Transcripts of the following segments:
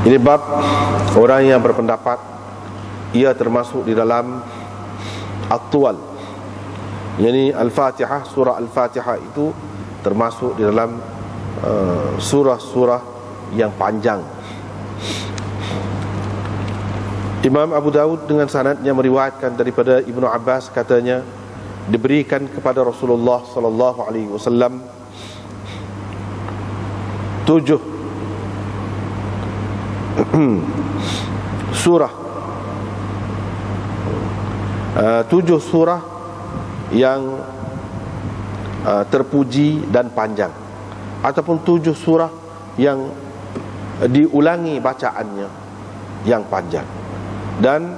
Ini bab orang yang berpendapat ia termasuk di dalam at-tuwal, yakni Al-Fatihah, surah Al-Fatihah itu termasuk di dalam surah-surah yang panjang. Imam Abu Dawud dengan sanadnya meriwayatkan daripada Ibnu Abbas, katanya diberikan kepada Rasulullah sallallahu alaihi wasallam 7 surah, 7 surah yang terpuji dan panjang, ataupun 7 surah yang diulangi bacaannya yang panjang. Dan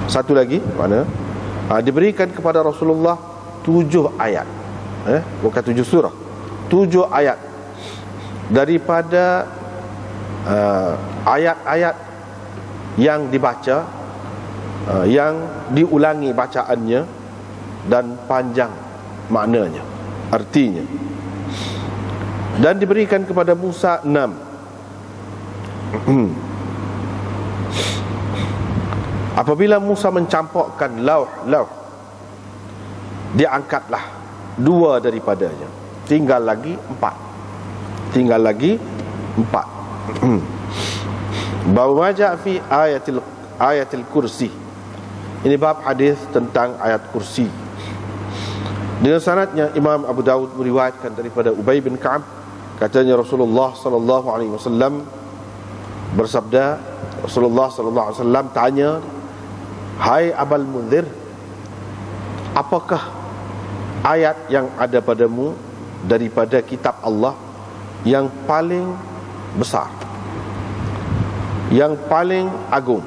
satu lagi mana diberikan kepada Rasulullah 7 ayat, bukan 7 surah, 7 ayat daripada ayat-ayat yang dibaca, yang diulangi bacaannya dan panjang maknanya, artinya. Dan diberikan kepada Musa 6. Apabila Musa mencampakkan lauh, diangkatlah 2 daripadanya, tinggal lagi 4. Bahawa majah fi ayatil kursi. Ini bab hadis tentang ayat kursi. Dengan sanadnya Imam Abu Dawud meriwayatkan daripada Ubay bin Ka'ab, katanya Rasulullah sallallahu alaihi wasallam bersabda, Rasulullah sallallahu alaihi wasallam tanya, "Hai Abul Munzir, apakah ayat yang ada padamu daripada kitab Allah yang paling besar, yang paling agung?"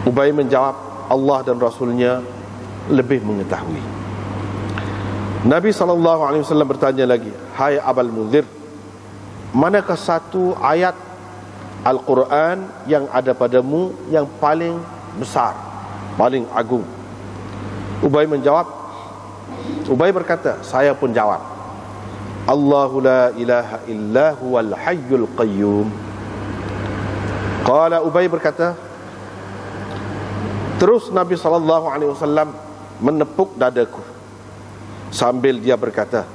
Ubay menjawab, Allah dan Rasulnya lebih mengetahui. Nabi SAW bertanya lagi, "Hai Abul Munzir, manakah satu ayat Al-Quran yang ada padamu yang paling besar, paling agung?" Ubay menjawab, Ubay berkata, saya pun jawab, Allahu la ilaha illa huwal hayyul qayyum. Qala, Ubay berkata, terus Nabi SAW menepuk dadaku sambil dia berkata,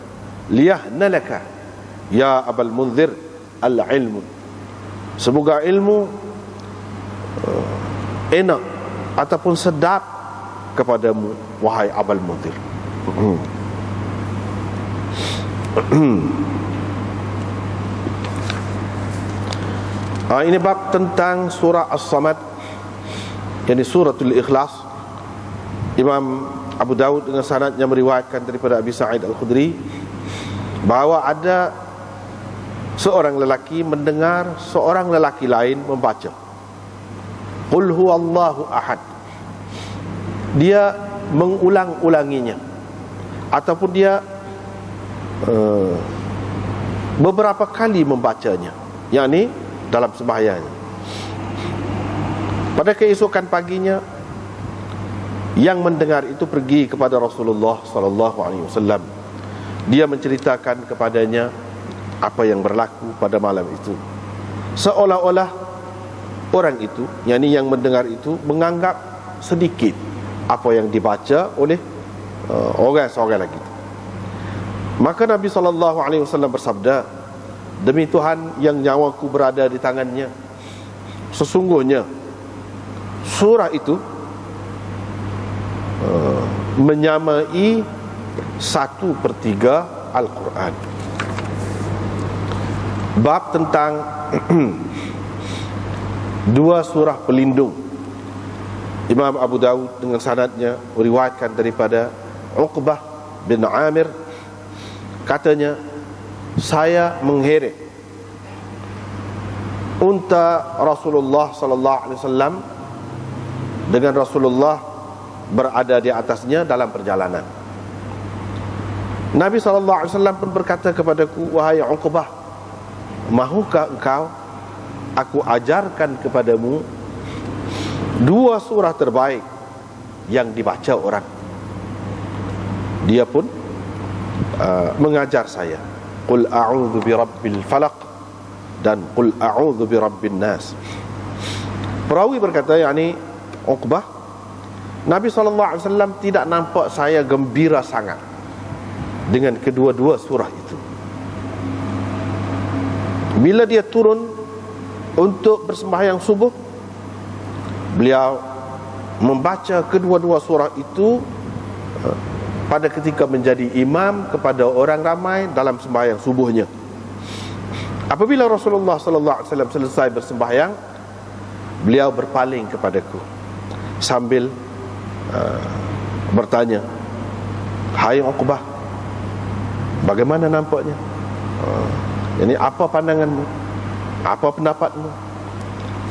liyahna laka ya Abul Munzir al-ilmu, semoga ilmu enak ataupun sedap kepadamu wahai Abul Munzir. Ini bab tentang surah As-Samad, yakni suratul Ikhlas. Imam Abu Dawud dengan sanadnya meriwayatkan daripada Abi Sa'id Al-Khudri bahawa ada seorang lelaki mendengar seorang lelaki lain membaca Qul huwallahu ahad. Dia mengulang-ulanginya, ataupun dia beberapa kali membacanya, yakni dalam sembahyangnya. Pada keesokan paginya, yang mendengar itu pergi kepada Rasulullah SAW. Dia menceritakan kepadanya apa yang berlaku pada malam itu, seolah-olah orang itu, yakni yang mendengar itu, menganggap sedikit apa yang dibaca oleh orang seorang lagi. Maka Nabi SAW bersabda, demi Tuhan yang nyawaku berada di tangannya, sesungguhnya surah itu menyamai 1/3 Al-Quran. Bab tentang 2 surah pelindung. Imam Abu Dawud dengan sanadnya meriwayatkan daripada Uqbah bin Amir, katanya, saya mengheret unta Rasulullah sallallahu alaihi wasallam dengan Rasulullah berada di atasnya dalam perjalanan. Nabi sallallahu alaihi wasallam pun berkata kepadaku, wahai Uqbah, mahukah engkau aku ajarkan kepadamu 2 surah terbaik yang dibaca orang? Dia pun mengajar saya, Qul a'udzu birabbil falaq dan qul a'udzu birabbin nas. Perawi berkata, yakni Uqbah, Nabi SAW tidak nampak saya gembira sangat dengan kedua-dua surah itu. Bila dia turun untuk bersembahyang subuh, beliau membaca kedua-dua surah itu pada ketika menjadi imam kepada orang ramai dalam sembahyang subuhnya. Apabila Rasulullah SAW selesai bersembahyang, beliau berpaling kepadaku sambil bertanya, "Hai Uqbah, bagaimana nampaknya? Ini apa pandanganmu? Apa pendapatmu?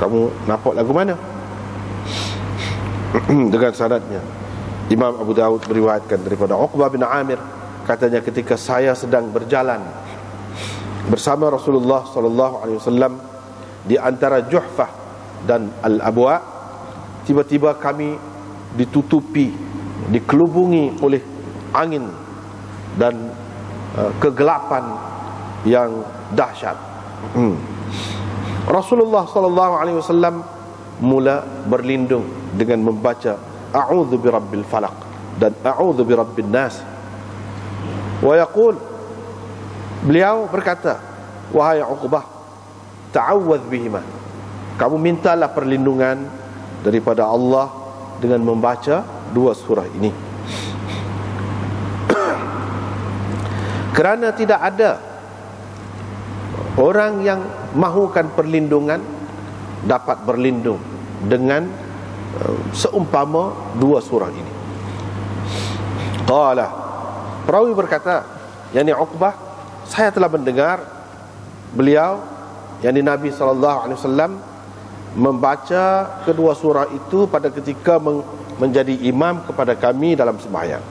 Kamu nampak lagu mana?" Dengan sanadnya, Imam Abu Dawud meriwayatkan daripada Uqbah bin Amir, katanya, ketika saya sedang berjalan bersama Rasulullah SAW di antara Juhfah dan Al-Abwa, tiba-tiba kami ditutupi, dikelubungi oleh angin dan kegelapan yang dahsyat. Rasulullah SAW mula berlindung dengan membaca a'udzu birabbil falaq dan a'udzu birabbin nas. Wa yaqul, beliau berkata, "Wahai Uqbah, ta'awwadz bihima." Kamu mintalah perlindungan daripada Allah dengan membaca dua surah ini. Kerana tidak ada orang yang mahukan perlindungan dapat berlindung dengan seumpama dua surah ini. Qala, perawi berkata, yakni Uqbah, saya telah mendengar beliau, yakni Nabi SAW, membaca kedua surah itu pada ketika menjadi imam kepada kami dalam sembahyang.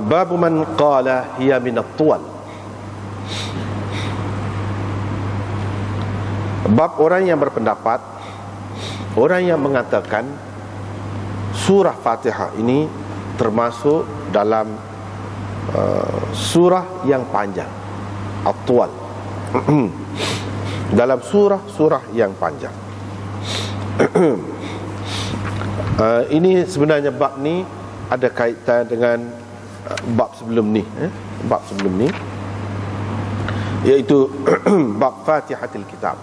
Bab man qala hiya min at-tuwal. Bab orang yang berpendapat, orang yang mengatakan surah Fatihah ini termasuk dalam surah yang panjang, at-tuwal. Dalam surah-surah yang panjang. Ini sebenarnya bab ni ada kaitan dengan bab sebelum ni, bab sebelum ni, iaitu bab Fatihatul Kitab.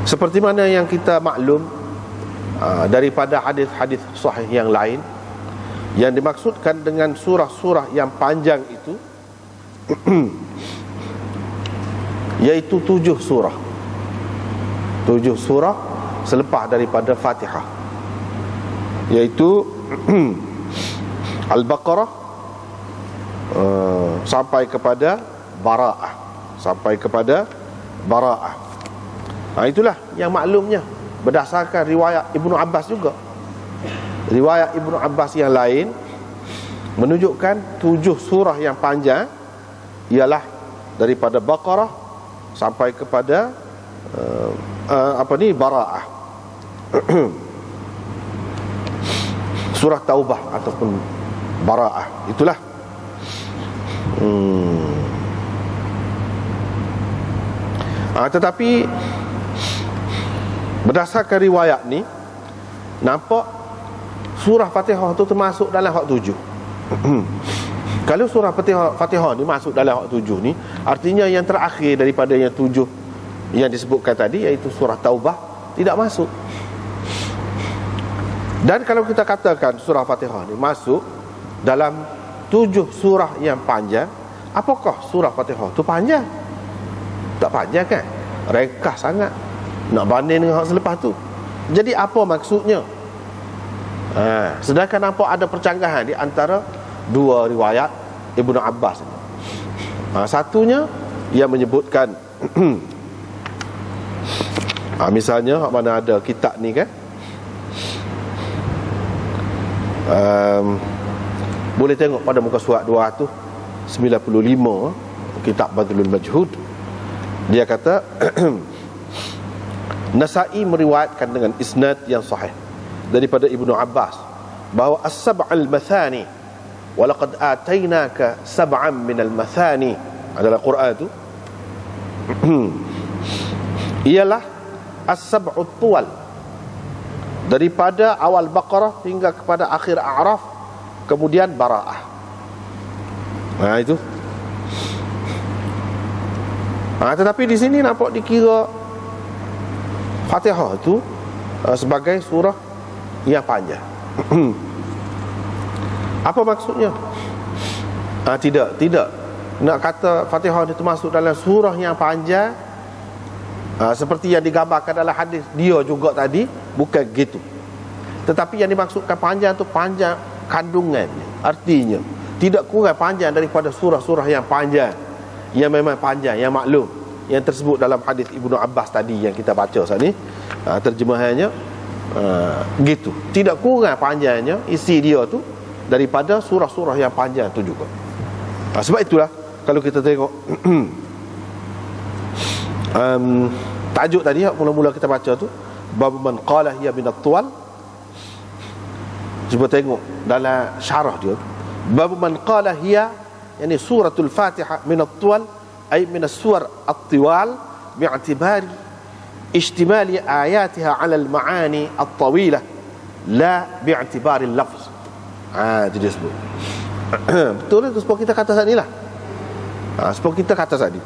Seperti mana yang kita maklum daripada hadis-hadis sahih yang lain, yang dimaksudkan dengan surah-surah yang panjang itu yaitu 7 surah. 7 surah selepas daripada Fatihah, yaitu Al-Baqarah sampai kepada Bara'ah, sampai kepada Bara'ah. Itulah yang maklumnya berdasarkan riwayat Ibnu Abbas juga. Riwayat Ibnu Abbas yang lain menunjukkan 7 surah yang panjang ialah daripada Baqarah sampai kepada Bara'ah. Surah Taubah ataupun Bara'ah, itulah. Tetapi berdasarkan riwayat ni, nampak surah Fatihah tu termasuk dalam hak 7. Kalau surah Fatihah ni masuk dalam hak 7 ni, artinya yang terakhir daripada yang 7 yang disebutkan tadi, iaitu surah Taubah, tidak masuk. Dan kalau kita katakan surah Fatihah ni masuk dalam 7 surah yang panjang, apakah surah Fatihah tu panjang? Tak panjang kan? Ringkas sangat nak banding dengan hak selepas tu. Jadi apa maksudnya? Sedangkan nampak ada percanggahan di antara dua riwayat Ibnu Abbas ini. Satunya yang menyebutkan misalnya mana ada kitab ni kan, boleh tengok pada muka surat 200, 95, kitab Badlul Majhud, dia kata Nasa'i meriwayatkan dengan isnad yang sahih daripada Ibnu Abbas bahawa as-sab'al mathani wa laqad atainaka sab'an minal mathani adalah Quran itu ialah as-sab'ut tuwal, daripada awal Baqarah hingga kepada akhir A'raf, kemudian Bara'ah. Nah itu. Tetapi di sini nampak dikira Fatihah itu sebagai surah yang panjang. Apa maksudnya? Tidak. Nak kata Fatihah itu masuk dalam surah yang panjang seperti yang digambarkan dalam hadis dia juga tadi, bukan gitu. Tetapi yang dimaksudkan panjang itu panjang kandungannya. Artinya tidak kurang panjang daripada surah-surah yang panjang, yang memang panjang, yang maklum, yang tersebut dalam hadis Ibnu Abbas tadi yang kita baca saat ni. Terjemahannya gitu. Tidak kurang panjangnya isi dia tu daripada surah-surah yang panjang tu juga. Sebab itulah kalau kita tengok tajuk tadi mula-mula kita baca tu, bab man qala hiya min at-tuwal. Cuba tengok dalam syarah dia, bab man qala hiya, yani suratul Fatihah min at-tuwal ay min as-suwar at-tiwal bi'tibari ishtimali ayatiha 'ala al-ma'ani at-tawilah la bi'tibari al-lafz. Itu dia sebut. Betul itu sebab kita kata tadi lah. Sebab kita kata tadi,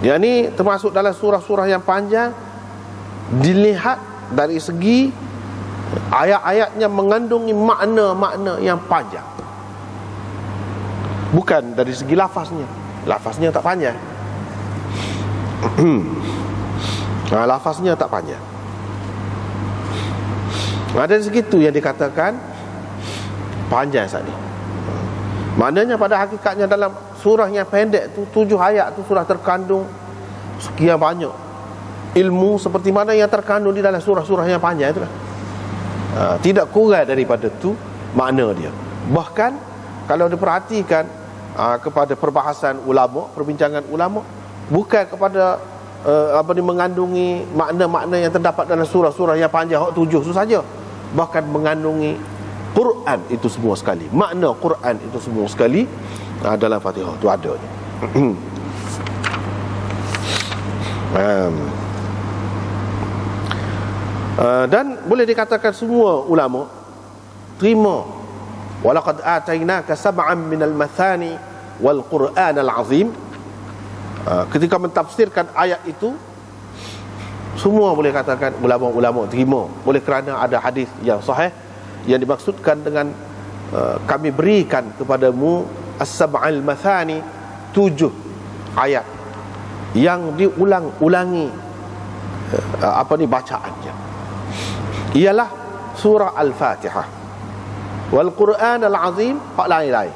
yang ni termasuk dalam surah-surah yang panjang dilihat dari segi ayat-ayatnya mengandungi makna-makna yang panjang, bukan dari segi lafaznya. Lafaznya tak panjang. Lafaznya tak panjang. Dari segitu yang dikatakan panjang saat ni. Maknanya pada hakikatnya dalam surah yang pendek tu 7 ayat tu surah terkandung sekian banyak ilmu seperti mana yang terkandung di dalam surah-surah yang panjang itu lah. Tidak kurang daripada tu makna dia. Bahkan kalau diperhatikan kepada perbahasan ulama, perbincangan ulama, bukan kepada mengandungi makna-makna yang terdapat dalam surah-surah yang panjang 7 itu saja, bahkan mengandungi Quran itu semua sekali, makna Quran itu semua sekali dalam Fatihah itu ada. Dan boleh dikatakan semua ulama terima walaqad atainaka sab'an minal mathani wal Qur'anal azim. Ketika mentafsirkan ayat itu, semua boleh katakan ulama-ulama terima, oleh kerana ada hadis yang sahih yang dimaksudkan dengan kami berikan kepadamu as-sab'al mathani, 7 ayat yang diulang-ulangi bacaannya, ialah surah Al-Fatihah wal Qur'an al-azim, hak lain-lain.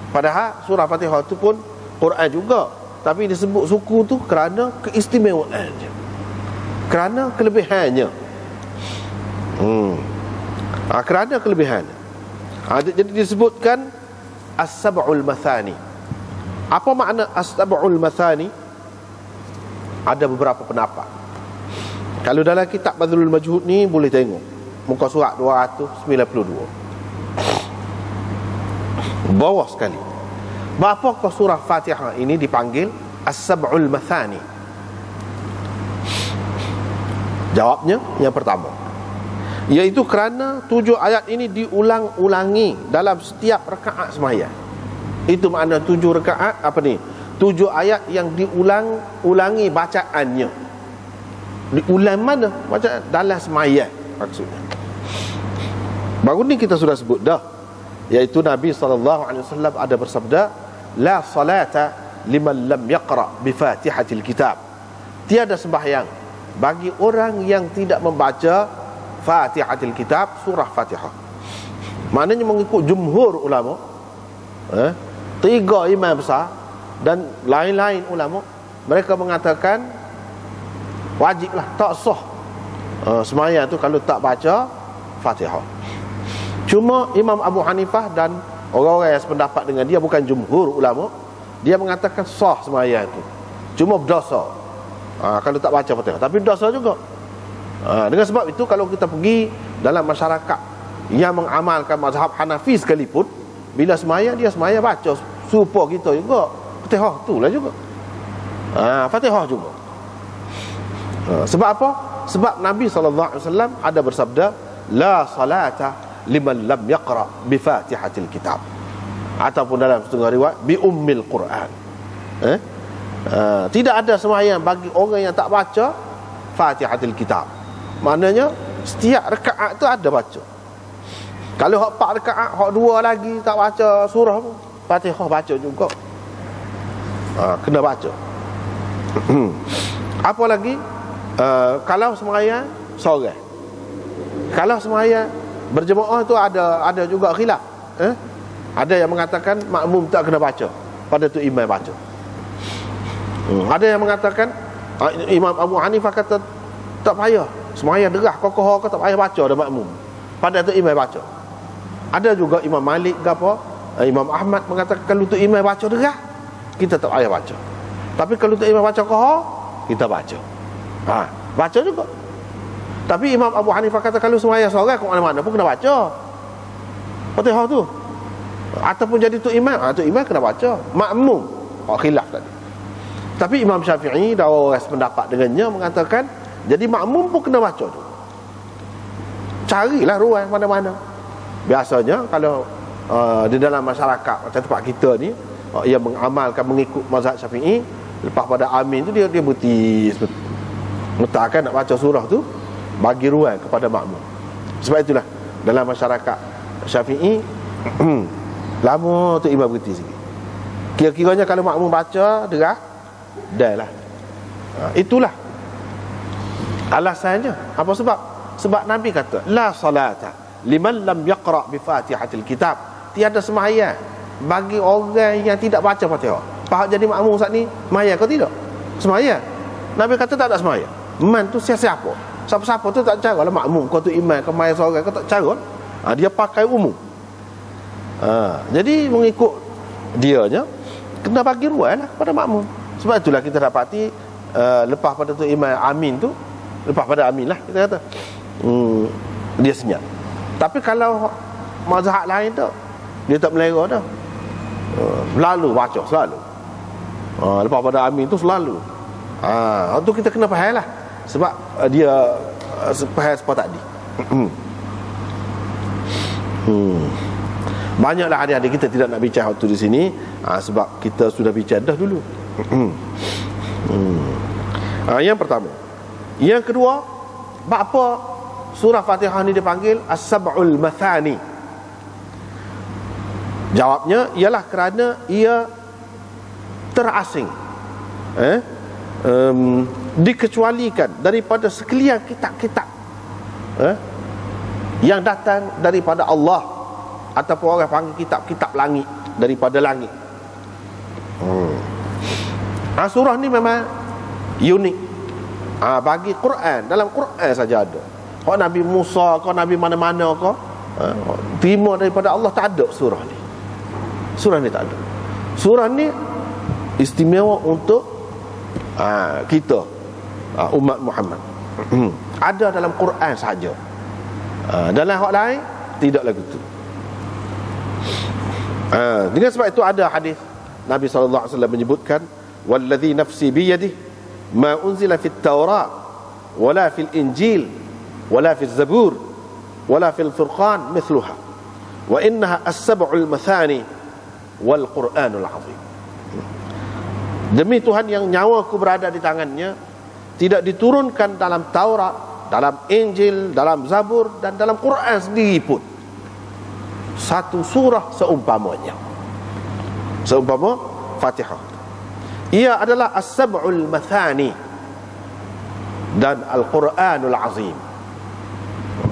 Padahal surah Fatihah itu pun Quran juga, tapi disebut suku tu kerana keistimewaannya, kerana kelebihannya. Kerana kelebihannya. Jadi disebutkan as-sab'ul mathani. Apa makna as-sab'ul mathani? Ada beberapa pendapat. Kalau dalam kitab Badlul Majhud ni boleh tengok muka surat 292 bawah sekali. Apakah surah Fatihah ini dipanggil as-sab'ul mathani? Jawabnya yang pertama, iaitu kerana 7 ayat ini diulang-ulangi dalam setiap rakaat sembahyang. Itu makna 7 rakaat 7 ayat yang diulang-ulangi bacaannya. Diulang mana? Bacaan dalam sembahyang maksudnya. Baru ni kita sudah sebut dah, iaitu Nabi SAW ada bersabda, la salata liman lam yaqra bi Fatihatil kitab. Tiada sembahyang bagi orang yang tidak membaca Fatihatil kitab, surah Fatihah. Maknanya mengikut jumhur ulama, 3 imam besar dan lain-lain ulama, mereka mengatakan wajiblah, tak sah sembahyang tu kalau tak baca Fatihah. Cuma Imam Abu Hanifah dan orang-orang yang sependapat dengan dia bukan jumhur ulama, dia mengatakan sah sembahyang itu, cuma berdosa kalau tak baca Fatihah, tapi berdosa juga. Dengan sebab itu kalau kita pergi dalam masyarakat yang mengamalkan mazhab Hanafi sekalipun, bila sembahyang dia sembahyang baca serupa kita juga Fatihah tu lah juga. Fatihah juga. Sebab apa? Sebab Nabi SAW ada bersabda, la salata liman lam yaqra bi fatihatil kitab, ataupun dalam setengah riwayat bi ummil Quran. Tidak ada sembahyang bagi orang yang tak baca fatihatil kitab. Maknanya setiap rakaat tu ada baca. Kalau hak 4 rakaat, hak 2 lagi tak baca surah pun, Fatihah baca juga. Kena baca. Apa lagi? Kalau sembahyang seorang, kalau sembahyang berjemaah tu ada juga khilaf. Ada yang mengatakan makmum tak kena baca, pada tu imam baca. Ada yang mengatakan Imam Abu Hanifah kata tak payah, sembahyang derah kokoh kau tak payah baca dah makmum, pada tu imam baca. Ada juga Imam Malik ke apa, Imam Ahmad mengatakan kalau tu imam baca derah, kita tak payah baca. Tapi kalau tu imam baca kokoh, kita baca. Baca juga. Tapi Imam Abu Hanifah kata kalau sembahyang seorang ke mana-mana pun kena baca Fatihah tu, ataupun jadi tu imam, tu imam kena baca, makmum khilaf tadi. Tapi Imam Syafi'i dan orang sependapat dengannya mengatakan jadi makmum pun kena baca tu. Carilah ruang mana-mana. Biasanya kalau di dalam masyarakat macam tempat kita ni, yang mengamalkan mengikut mazhab Syafi'i, lepas pada amin tu dia butis letakkan nak baca surah tu, bagi ruang kepada makmum. Sebab itulah dalam masyarakat Syafi'i lama tu imam berhenti sikit. Kira-kiranya kalau makmum baca derah, dah lah. Itulah alasannya. Apa sebab? Sebab Nabi kata la salata liman lam yaqra bi fatihatil kitab, tiada sembahyang bagi orang yang tidak baca Fatihah. Faham jadi makmum saat ni sembahyang kau tidak? Sembahyang. Nabi kata tak ada sembahyang. Man tu siapa? Siapa-siapa tu tak cara lah makmum. Kau tu imam, kau main seorang, kau tak cara. Dia pakai umum. Jadi mengikut dianya, kena bagi ruang lah pada makmum. Sebab itulah kita dapati lepas pada tu imam amin tu, lepas pada amin lah kita kata, dia senyap. Tapi kalau mazhab lain tu, dia tak melera dah, selalu baca, selalu lepas pada amin tu selalu. Tu kita kena faham lah. Sebab dia faham sebab tadi. Banyaklah adik-adik kita tidak nak bincang waktu di sini, sebab kita sudah bincang dah dulu. Yang pertama. Yang kedua, apa surah Fatihah ni dipanggil As-Sab'ul Mathani? Jawabnya ialah kerana ia terasing, dikecualikan daripada sekalian kitab-kitab yang datang daripada Allah, ataupun orang panggil kitab-kitab langit, daripada langit. Surah ni memang unik. Bagi Quran, dalam Quran saja ada. Kau Nabi Musa, kau Nabi mana-mana kau terima daripada Allah, tak ada surah ni. Surah ni tak ada. Surah ni istimewa untuk kita, umat Muhammad. Ada dalam Quran saja. Dalam hak lain tidak lagu tu. Dengan sebab itu ada hadis Nabi SAW menyebutkan, wallazi nafsi biyadihi ma unzila fit Taurat wala fil Injil wala fil Zabur wala fil Furqan mithluha wa innaha as-sab'ul mathani wal Qur'anul azim. Demi Tuhan yang nyawaku berada di tangannya, tidak diturunkan dalam Taurat, dalam Injil, dalam Zabur, dan dalam Quran sendiri pun satu surah seumpamanya, seumpama Fatihah. Ia adalah As-Sab'ul Mathani dan Al-Quranul Azim,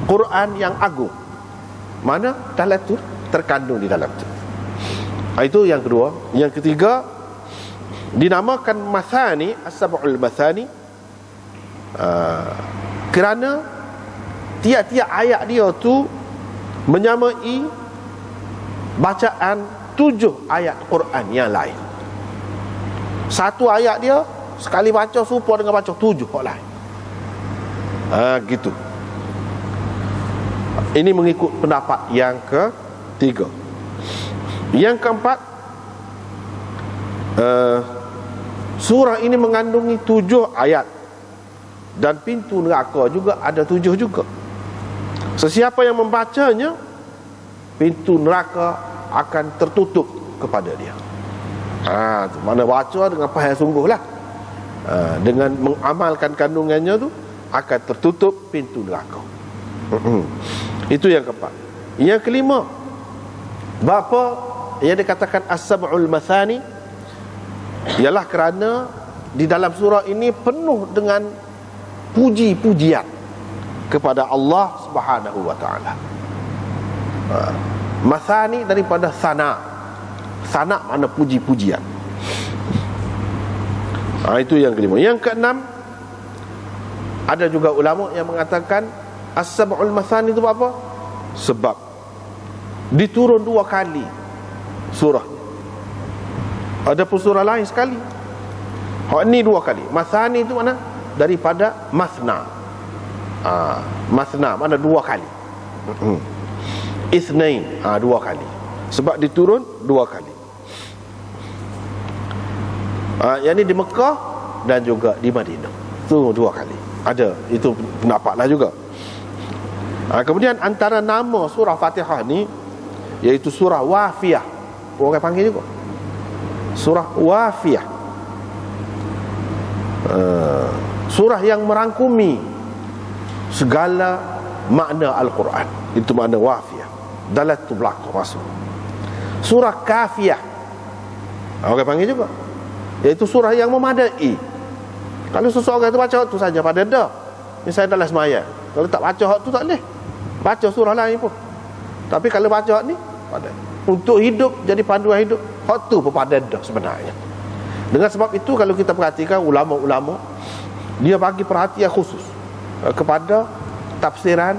Quran yang agung. Mana dalam tu terkandung di dalam tu. Itu yang kedua. Yang ketiga, dinamakan Mathani, As-Sab'ul Mathani, kerana tiap-tiap ayat dia tu menyamai bacaan 7 ayat Quran yang lain. Satu ayat dia sekali baca serupa dengan baca 7 ayat lain. Gitu. Ini mengikut pendapat yang ketiga. Yang keempat, surah ini mengandungi 7 ayat, dan pintu neraka juga ada 7 juga. Sesiapa yang membacanya, pintu neraka akan tertutup kepada dia. Mana baca dengan faham sungguhlah, dengan mengamalkan kandungannya tu akan tertutup pintu neraka. Itu yang keempat. Yang kelima, bapa yang dikatakan as-sab'ul mathani, ialah kerana di dalam surah ini penuh dengan puji-pujian kepada Allah Subhanahu wa taala. Mathani daripada sana. Sana makna puji-pujian. Itu yang kelima. Yang keenam, ada juga ulama yang mengatakan as-sab'ul mathani itu apa? Sebab diturun 2 kali surah. Ada pun surah lain sekali. Ini 2 kali. Mathani itu mana? Daripada mathna. Mathna mana 2 kali. Ithnain, 2 kali. Sebab diturun 2 kali. Yang ini di Mekah dan juga di Madinah. Itu 2 kali. Ada, itu pendapatlah juga. Kemudian antara nama surah Fatihah ni, iaitu surah Wafiyah. Orang panggil juga surah Wafiyah. Surah yang merangkumi segala makna Al-Quran. Itu makna Wafiyah. Dalat tu belakang masuk. Surah Kafiyah, orang panggil juga, iaitu surah yang memadai. Kalau seseorang itu baca tu saja pada dah, misalnya dalam semaya, kalau tak baca hak tu tak boleh baca surah lain pun. Tapi kalau baca hak ni pada untuk hidup, jadi panduan hidup, hak tu pun pada dah sebenarnya. Dengan sebab itu, kalau kita perhatikan ulama-ulama, dia bagi perhatian khusus kepada tafsiran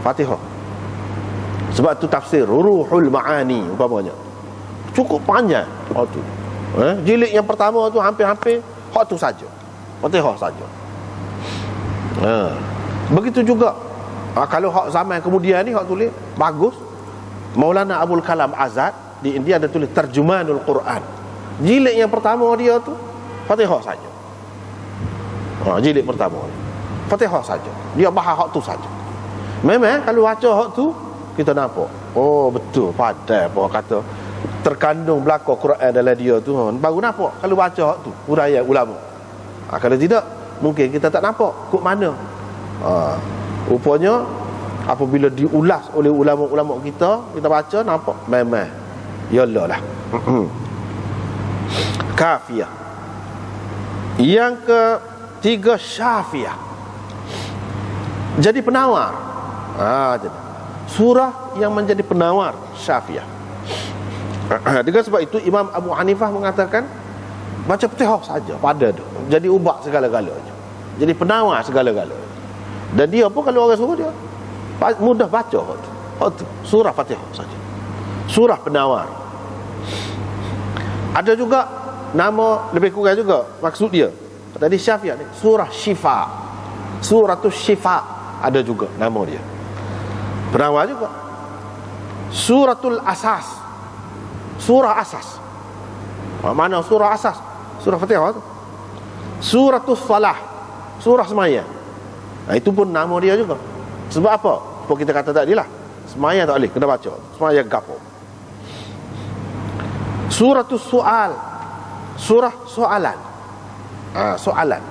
Fatihah. Sebab tu tafsir Ruhul Ma'ani umpamanya cukup panjang. Tu jilid yang pertama tu hampir-hampir hak tu saja, Fatihah saja. Begitu juga kalau hak zaman kemudian ni, hak tulis bagus, Maulana Abul Kalam Azad di India ada tulis Terjumanul Quran. Jilid yang pertama dia tu Fatihah saja. Jilid pertama Fatihah saja, dia bahas hak tu saja. Memang kalau baca hak tu kita nampak, oh betul, padai apa kata terkandung belakang Quran dalam dia tu, baru nampak kalau baca hak tu huraian ulama. Kalau tidak, mungkin kita tak nampak kok mana. Rupanya apabila diulas oleh ulama-ulama kita baca nampak memang yalah lah. Kafiyah. Yang ketiga, Syafiyah, jadi penawar. Jadi surah yang menjadi penawar, Syafiyah. Dengan sebab itu Imam Abu Hanifah mengatakan baca Fatihah saja pada tu, jadi ubah segala-galanya, jadi penawar segala-galanya. Dan dia pun kalau orang suruh dia mudah baca tu surah Fatihah saja, surah penawar. Ada juga nama lebih kurang juga maksud dia tadi Syafiyah ni, surah Syifa, suratul Syifa, ada juga nama dia, penawar juga. Suratul Asas, surah asas. Mana surah asas? Surah Fatihah tu. Suratul Salah, surah semaya. Itu pun nama dia juga. Sebab apa? Sebab kita kata tadi lah, semaya tak boleh, kena baca semaya gapo. Suratul Soal, surah soalan. Soalan,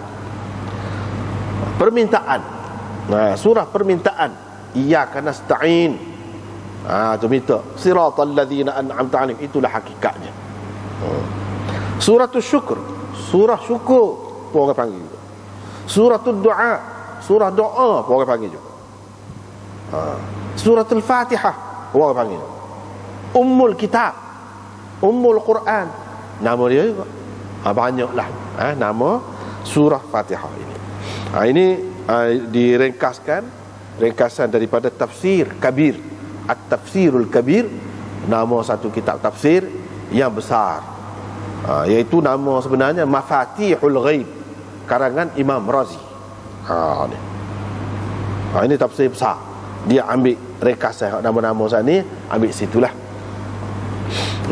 permintaan. Surah permintaan. Iyyaka nasta'in. Tu minta siratal ladzina an'amta 'alaihim, itulah hakikatnya. Suratul Syukur, surah syukur pun orang panggil juga. Suratul Du'a, surah doa pun orang panggil juga. Suratul Fatihah orang panggil juga. Ummul Kitab, Ummul Quran, nama dia juga. Banyaklah nama surah Fatihah ini. Ini ringkasan daripada tafsir kabir, At-Tafsirul Kabir nama satu kitab tafsir yang besar, iaitu nama sebenarnya Mafatihul Ghaib karangan Imam Razi. Ini tafsir besar. Dia ambil ringkasan nama-nama saat ni, ambil situlah.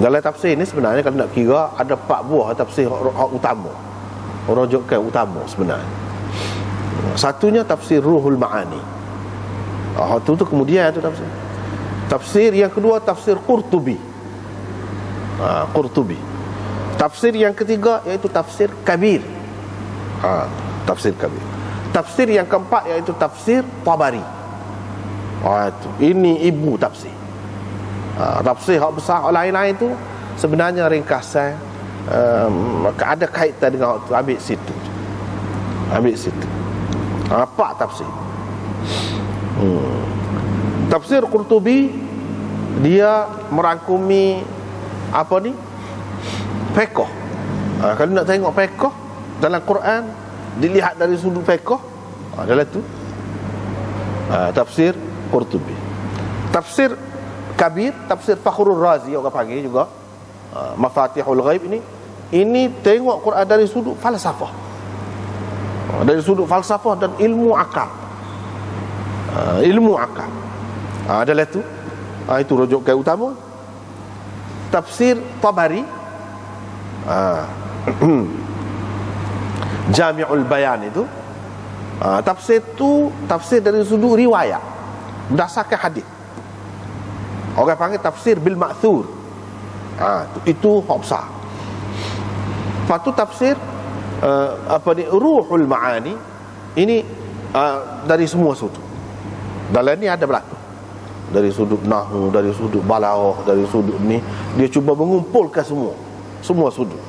Dalam tafsir ni sebenarnya kalau nak kira ada 4 buah tafsir utama, rujukan utama sebenarnya. Satunya tafsir Ruhul Ma'ani. Itu kemudian itu tafsir. Tafsir yang kedua tafsir Qurtubi. Qurtubi. Tafsir yang ketiga iaitu tafsir Kabir. Tafsir Kabir. Tafsir yang keempat iaitu tafsir Tabari. Ini ibu tafsir. Tafsir hak besar lain-lain itu sebenarnya ringkasan, ada kaitan dengan waktu. Ambil situ. Ambil situ. Apa tafsir? Tafsir Qurtubi dia merangkumi apa ni? Fiqh. Kalau nak tengok fiqh dalam Quran, dilihat dari sudut fiqh, adalah tu tafsir Qurtubi. Tafsir Kabir, tafsir Fakhrul Razi orang panggil juga, Mafatihul Ghaib ini tengok Quran dari sudut falsafah, dari sudut falsafah dan ilmu akal. Ilmu akal adalah tu. Itu rujukan utama. Tafsir Tabari, Jami'ul Bayan itu, tafsir tu tafsir dari sudut riwayat berdasarkan hadis. Orang panggil tafsir bil ma'thur. Itu hak besar. Lepas tu tafsir Ruhul Ma'ani ini dari semua sudut. Dalam ni ada berlaku dari sudut nahwu, dari sudut balaghah, dari sudut ni dia cuba mengumpulkan semua sudut.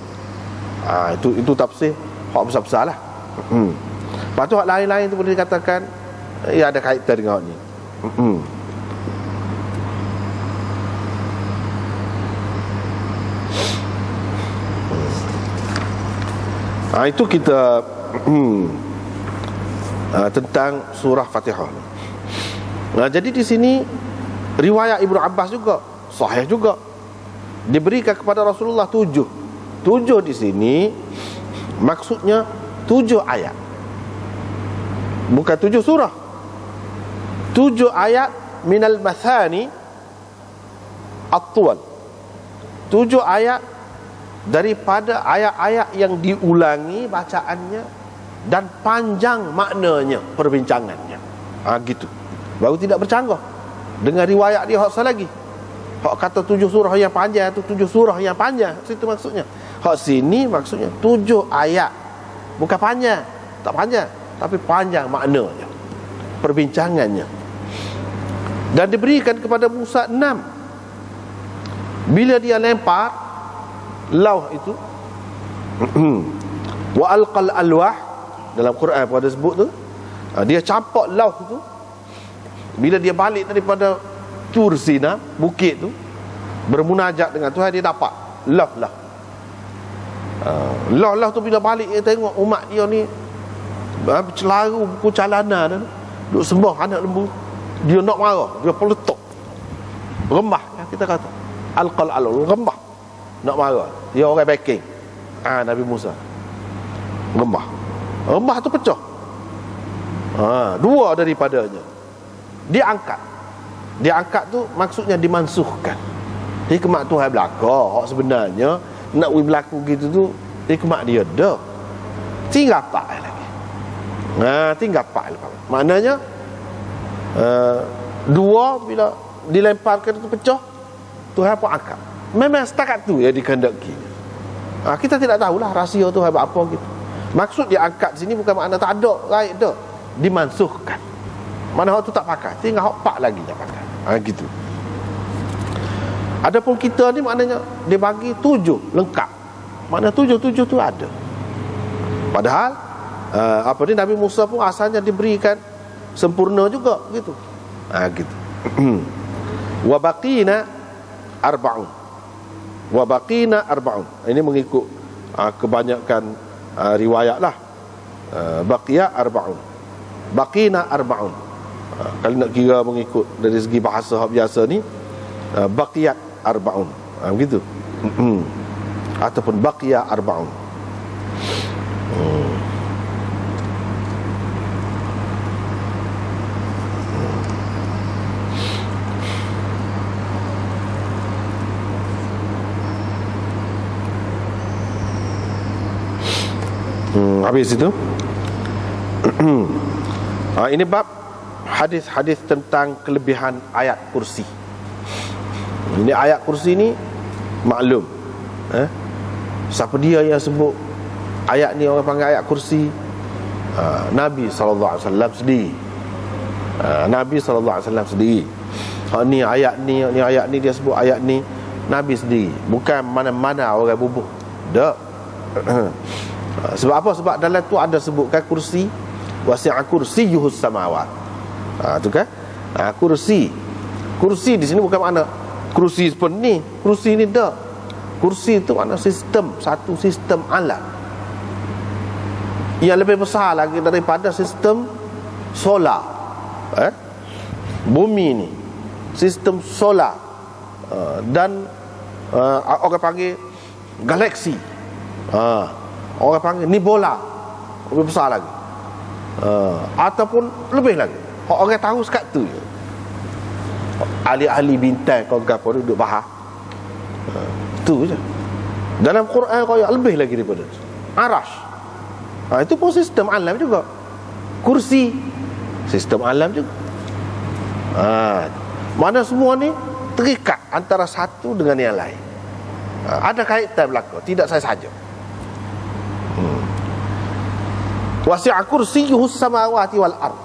Itu tafsir hak besar-besar lah. Lepas tu hak lain-lain tu boleh dikatakan ada kaitan dengan hak ni. Itu kita tentang surah Fatihah. Jadi di sini riwayat Ibnu Abbas juga sahih juga, diberikan kepada Rasulullah 7 di sini maksudnya 7 ayat, bukan 7 surah. 7 ayat minal mathani at-tuwal, 7 ayat daripada ayat-ayat yang diulangi bacaannya dan panjang maknanya, perbincangannya. Gitu. Baru tidak bercanggah dengan riwayat dia hak lagi. Hak kata 7 surah yang panjang itu 7 surah yang panjang, situ maksudnya. Hak sini maksudnya 7 ayat. Bukan panjang, tak panjang, tapi panjang maknanya, perbincangannya. Dan diberikan kepada Musa 6. Bila dia lempar lauh itu, wa alqal alwah, dalam Quran pun ada sebut tu, dia campak lauh tu. Bila dia balik daripada Tur Sina, bukit tu, bermunajat dengan Tuhan, dia dapat lauh. Lauh tu bila balik dia tengok umat dia ni bercelaru buku calanan, duk sembah anak lembu, dia nak marah, dia peletuk, rembah, kita kata alqal alwah, rembah, nak marah. Dia orang backing Nabi Musa, rembah tu pecah. 2 daripadanya diangkat tu maksudnya dimansuhkan. Hikmat Tuhan belaka. Hak sebenarnya nak berlaku gitu tu hikmat dia dah. Tinggal pak lagi. Tinggal pak lagi. Maknanya 2 bila dilemparkan itu pecah, Tuhan pun angkat. Memang setakat tu yang dikehendaki. Kita tidak tahulah rahsia Tuhan apa gitu. Maksud dia angkat sini bukan makna tak ada lain dah, dimansuhkan. Mana hak tu tak pakai, tinggal hak pak lagi yang pakai. Gitu. Adapun kita ni maknanya dia bagi 7 lengkap. Makna 7 tu ada. Padahal Nabi Musa pun asalnya diberikan sempurna juga gitu. Gitu. Wa baqina arba'un. Ini mengikut kebanyakan riwayat lah. Baqiya arba'un. Baqina arba'un. Kalau nak kira mengikut dari segi bahasa biasa ni, baqiyat arba'un. Begitu. Ataupun baqiya arba'un. Habis itu. Ini bab hadis-hadis tentang kelebihan ayat kursi. Ini ayat kursi ni maklum. Siapa dia yang sebut ayat ni orang panggil ayat kursi? Nabi SAW sendiri. Nabi SAW sendiri. Ni ayat ni dia sebut ayat ni Nabi sendiri. Bukan mana-mana orang bubuh. Tak. Sebab apa? Sebab dalam tu ada sebutkan kursi, wasi'a kursiyyuhus samawat. Tu kan? Kursi di sini bukan makna kursi seperti ni. Kursi ni dah. Kursi tu makna sistem, satu sistem alam yang lebih besar lagi daripada sistem solar. Bumi ni sistem solar, dan orang panggil galaksi. Orang panggil nibola, lebih besar lagi. Ataupun lebih lagi. Orang tahu sekat tu je. Ahli-ahli bintang kau gapo duduk bahas. Tu je. Dalam Quran kau yang lebih lagi daripada tu. Arash. Itu pun sistem alam juga. Kursi sistem alam juga. Mana semua ni terikat antara satu dengan yang lain. Ada kaitan belaka, tidak saya saja. Wasi'a kursiyyuhus samawati wal ard.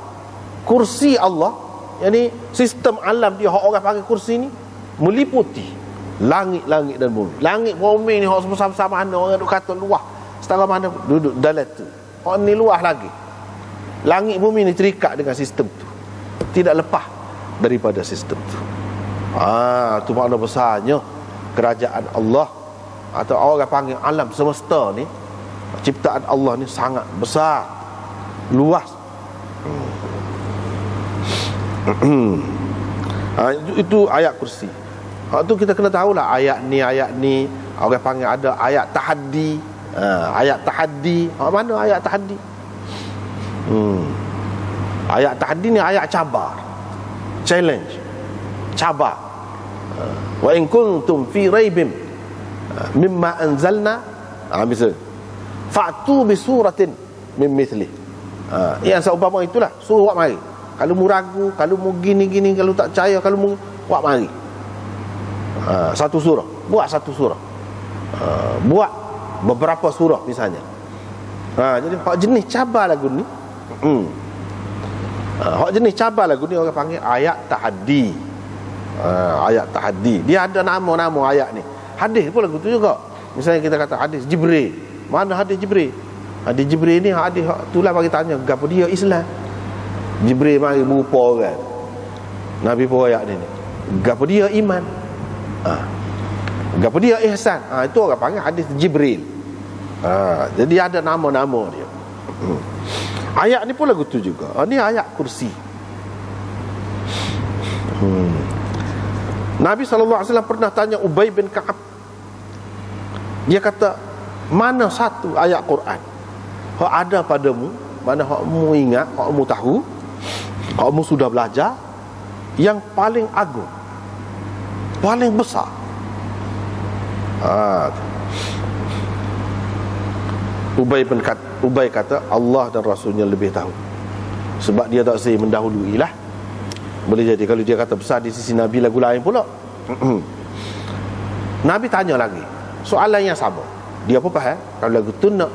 Kursi Allah, yakni sistem alam dia, orang panggil kursi ni meliputi langit-langit dan bumi. Langit bumi ni hak sama-sama mana orang duk kata luah, setara mana duduk dalam tu. Hak ni luah lagi. Langit bumi ni terikat dengan sistem tu. Tidak lepas daripada sistem tu. Tu makna besarnya kerajaan Allah, atau orang panggil alam semesta ni, ciptaan Allah ni sangat besar, luas. Itu ayat kursi. Tu kita kena tahulah ayat ni orang panggil ada ayat tahaddi. Ayat tahaddi. Mana ayat tahaddi? Ayat tahaddi ni ayat cabar, challenge, cabar. Wa in kuntum fi raibin mimma anzalna, misal fa'tu bi suratin min mithli. Yang seumpama itulah, suruh buat mari. Kalau mu ragu, kalau mu gini-gini, kalau tak percaya, kalau mu buat mari. Satu surah, buat satu surah. Buat beberapa surah misalnya. Jadi hak jenis cabar lagu ni. Hak jenis cabar lagu ni orang panggil ayat tahaddi. Ayat tahaddi. Dia ada nama-nama ayat ni. Hadis pun lagu tu juga. Misalnya kita kata hadis Jibril. Mana hadis Jibril? Hadis Jibril ni hadis itulah bagi tanya gapo dia Islam. Jibril mari berupa orang. Nabi pun ayat ni. Gapo dia iman? Gapo dia ihsan? Itu orang panggil hadis Jibril. Jadi ada nama-nama dia. Ayat ni pun lagu tu juga. Ni ayat kursi. Nabi SAW pernah tanya Ubay bin Ka'ab. Dia kata, mana satu ayat Quran hak ada padamu, mana hak mu ingat, hak mu tahu, hak mu sudah belajar, yang paling agung, paling besar? Ubay kata, Allah dan Rasulnya lebih tahu. Sebab dia tak saya mendahului lah. Boleh jadi kalau dia kata besar di sisi Nabi, lagu lain pula. Nabi tanya lagi soalan yang sama. Dia pun faham. Kalau lagu tu nak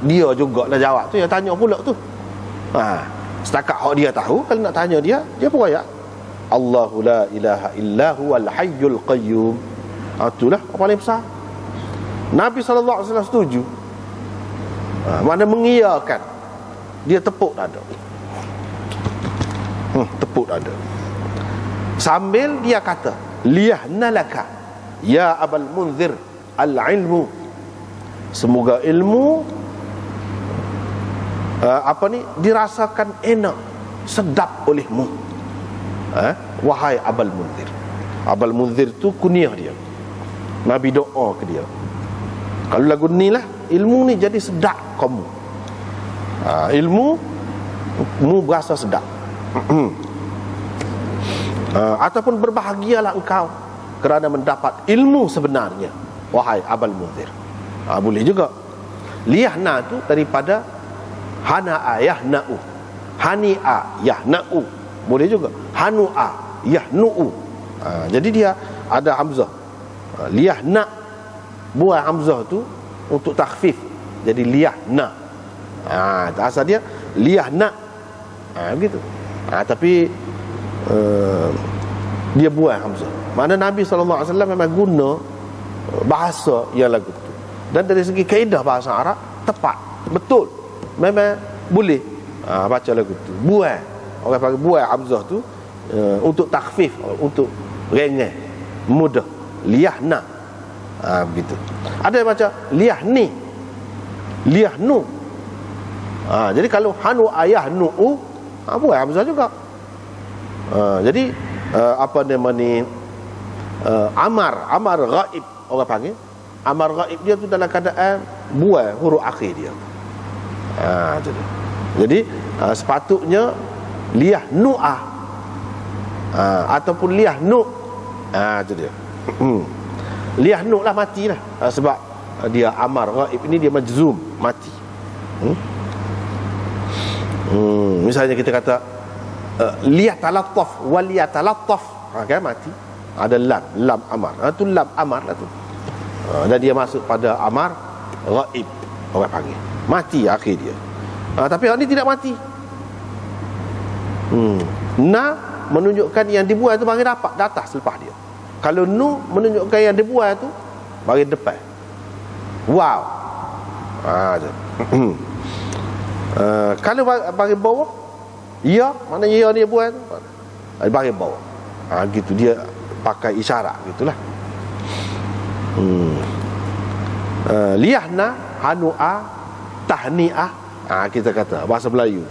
dia juga nak jawab tu, yang tanya pula tu. Setakat hak dia tahu, kalau nak tanya dia pun ayat Allahu la ilaha illa huwal hayyul qayyum. Itulah yang paling besar. Nabi SAW setuju. Mana mengiyakan. Dia tepuk dada. Tepuk dada. Sambil dia kata, liyahnalaka ya Abul Munzir al-ilmu. Semoga ilmu dirasakan enak, sedap olehmu, wahai Abul Munzir. Abul Munzir tu kunyah dia. Nabi doa ke dia. Kalau lagu ni lah, ilmu ni jadi sedap kamu. Ilmu mu berasa sedap. Ataupun berbahagialah engkau kerana mendapat ilmu sebenarnya, wahai Abul Munzir. Boleh juga. Liyahna tu daripada hana'a yahna'u, hani'a yahna'u, boleh juga hanu'a yahnu'u. Jadi dia ada hamzah. Liyahna, buat hamzah tu untuk takhfif, jadi liyahna. Asal dia liyahna, begitu. Tapi dia buat hamzah. Mana Nabi SAW memang guna bahasa yang lagu tu. Dan dari segi kaedah bahasa Arab tepat, betul, memang boleh baca lagu tu. Buat, orang panggil buat hamzah tu untuk takhfif, untuk ringan, mudah. Liyahna, begitu. Ada yang baca liyahni, liyahnu. Jadi kalau hanu ayah nu'u, buat hamzah juga. Jadi apa nama ni, amar ghaib, orang panggil amar ghaib, dia tu dalam keadaan buai huruf akhir dia. Jadi sepatutnya liyah nu'ah, ataupun liyah nu'. Itu dia. Liyah nu' lah, mati lah. Sebab dia amar ghaib ini dia majzum, mati. Misalnya kita kata liyah talattaf wal yatalattaf, kan mati. Ada lam amar. Itu lam amar lah tu. Dan dia masuk pada amar ghaib, orang panggil mati akhir dia. Tapi orang ni tidak mati. Na menunjukkan yang dibuat tu bagi dapat datang selepas dia. Kalau nu menunjukkan yang dibuat tu bagi depan. Wow. Kalau bagi bawah, ya, maknanya ya dia buat tu bagi bawah. Gitu dia pakai isyarat gitulah. Liyahna, hanu'a, tahni'ah. Kita kata bahasa Melayu,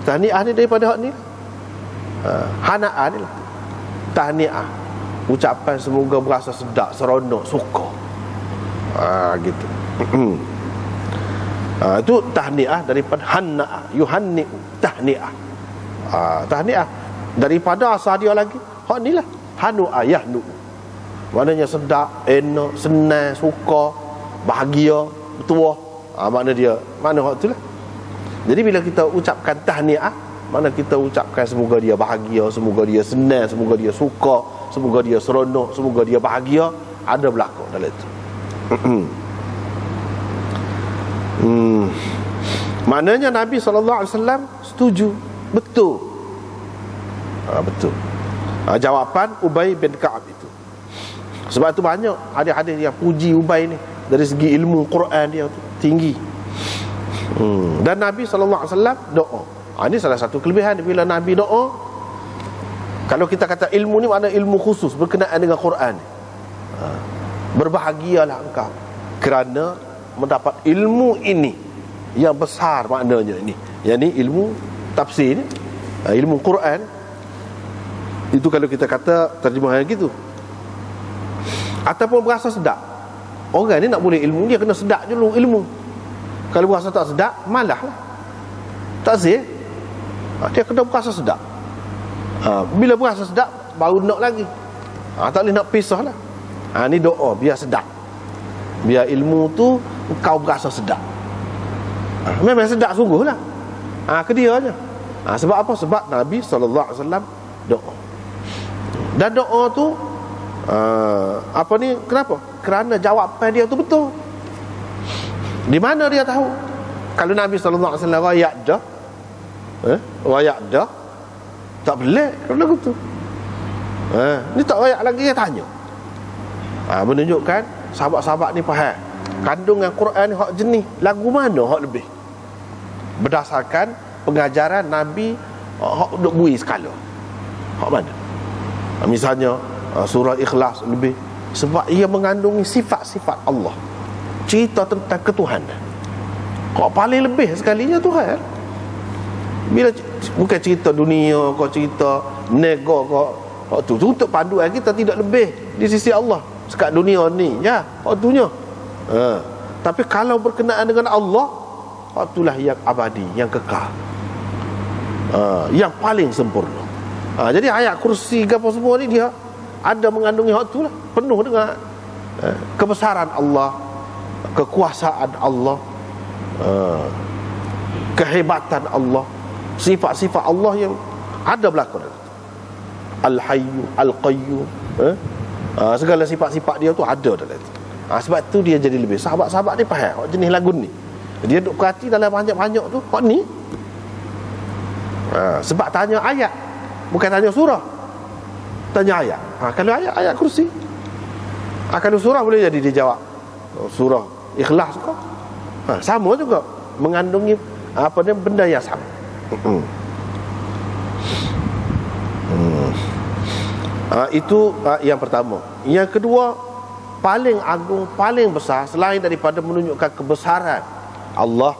tahni'ah ni daripada hak ni. Hana'ah ni lah, tahni'ah, ucapan semoga berasa sedap, seronok, suka. Gitu. Itu tahni'ah daripada hana'ah, yuhanni'u, tahni'ah. Tahni'ah daripada asal dia lagi hak ni lah, hanu'a yahnu'u, maknanya sedap, enak, senang, suka, bahagia, bertuah. Makna dia, makna hak tu lah. Jadi bila kita ucapkan tahni'ah, makna kita ucapkan semoga dia bahagia, semoga dia senang, semoga dia suka, semoga dia seronok, semoga dia bahagia. Ada berlaku dalam itu. Maknanya Nabi SAW setuju, betul. Betul. Jawapan Ubay bin Ka'ab itu. Sebab itu banyak hadis-hadis yang puji Ubay ni dari segi ilmu Quran dia tu tinggi. Dan Nabi SAW doa. Ini salah satu kelebihan bila Nabi doa. Kalau kita kata ilmu ni makna ilmu khusus berkenaan dengan Quran. Berbahagialah engkau kerana mendapat ilmu ini yang besar, maknanya ini. Yang ni ilmu tafsir ni, ilmu Quran. Itu kalau kita kata terjemahan gitu. Ataupun berasa sedap. Orang ni nak boleh ilmu, dia kena sedap dulu ilmu. Kalau berasa tak sedap, malah lah, tak zih. Dia kena berasa sedap. Bila berasa sedap, baru nak lagi. Tak boleh nak pisah lah. Ni doa biar sedap, biar ilmu tu kau berasa sedap. Memang sedap sungguh lah. Ke dia aja. Sebab apa? Sebab Nabi SAW doa. Dan doa tu apa ni, kenapa? Kerana jawapan dia tu betul. Di mana dia tahu? Kalau Nabi SAW rayak dah, rayak dah, tak pelik kalau lagu tu. Ni tak rayak lagi, dia tanya. Menunjukkan sahabat-sahabat ni faham kandungan Quran ni hak jenis lagu mana hak lebih, berdasarkan pengajaran Nabi hak duk bui sekala. Hak mana? Misalnya surah Ikhlas lebih, sebab ia mengandungi sifat-sifat Allah, cerita tentang ketuhanan. Kau paling lebih sekalinya Tuhan. Bila bukan cerita dunia, kau cerita nego, kau hak tu untuk panduan kita, tidak lebih di sisi Allah sekat dunia ni ya, hak tunya. Tapi kalau berkenaan dengan Allah, hak itulah yang abadi, yang kekal, yang paling sempurna. Jadi ayat kursi apa semua ni dia ada mengandungi hak itulah, penuh dengan kebesaran Allah, kekuasaan Allah, kehebatan Allah, sifat-sifat Allah yang ada berlaku. Al-Hayyu, Al-Qayyum, segala sifat-sifat dia tu ada dalam itu. Sebab tu dia jadi lebih. Sahabat-sahabat ni faham jenis lagu ni. Dia duk perhati dalam banyak-banyak tu hak ni. Sebab tanya ayat, bukan tanya surah. Tanya ayat. Kalau ayat kursi. Kalau surah boleh jadi dia jawab. Surah Ikhlas kau. Sama juga mengandungi apa dia, benda yang sama. Itu yang pertama. Yang kedua, paling agung, paling besar, selain daripada menunjukkan kebesaran Allah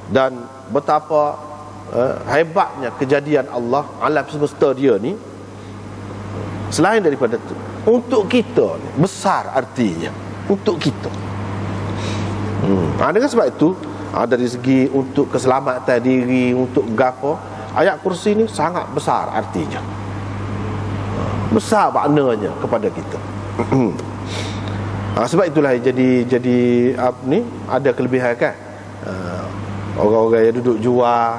dan betapa hebatnya kejadian Allah, alam semesta dia ni, selain daripada itu, untuk kita ni, besar artinya untuk kita. Dengan sebab itu, dari segi untuk keselamatan diri, untuk gapo, ayat kursi ni sangat besar artinya, besar maknanya kepada kita. Sebab itulah jadi ni ada kelebihan kan. Orang-orang yang duduk jual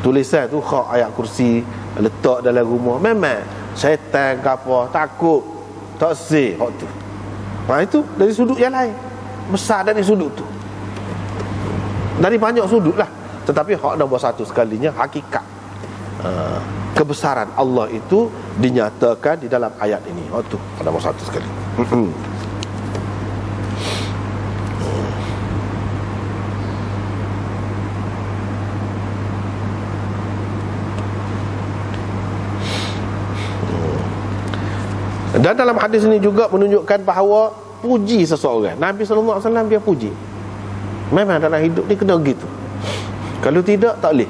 tulisan tu hak ayat kursi letak dalam rumah, memang syaitan gapo takut tak sih hak tu. Itu dari sudut yang lain, besar dari sudut tu, dari banyak sudut lah. Tetapi hak nombor satu sekalinya, hakikat kebesaran Allah itu dinyatakan di dalam ayat ini. Tu nombor satu sekali. Dan dalam hadis ini juga menunjukkan bahawa puji seseorang, Nabi SAW dia puji. Memang dalam hidup ni kena gitu. Kalau tidak, tak boleh.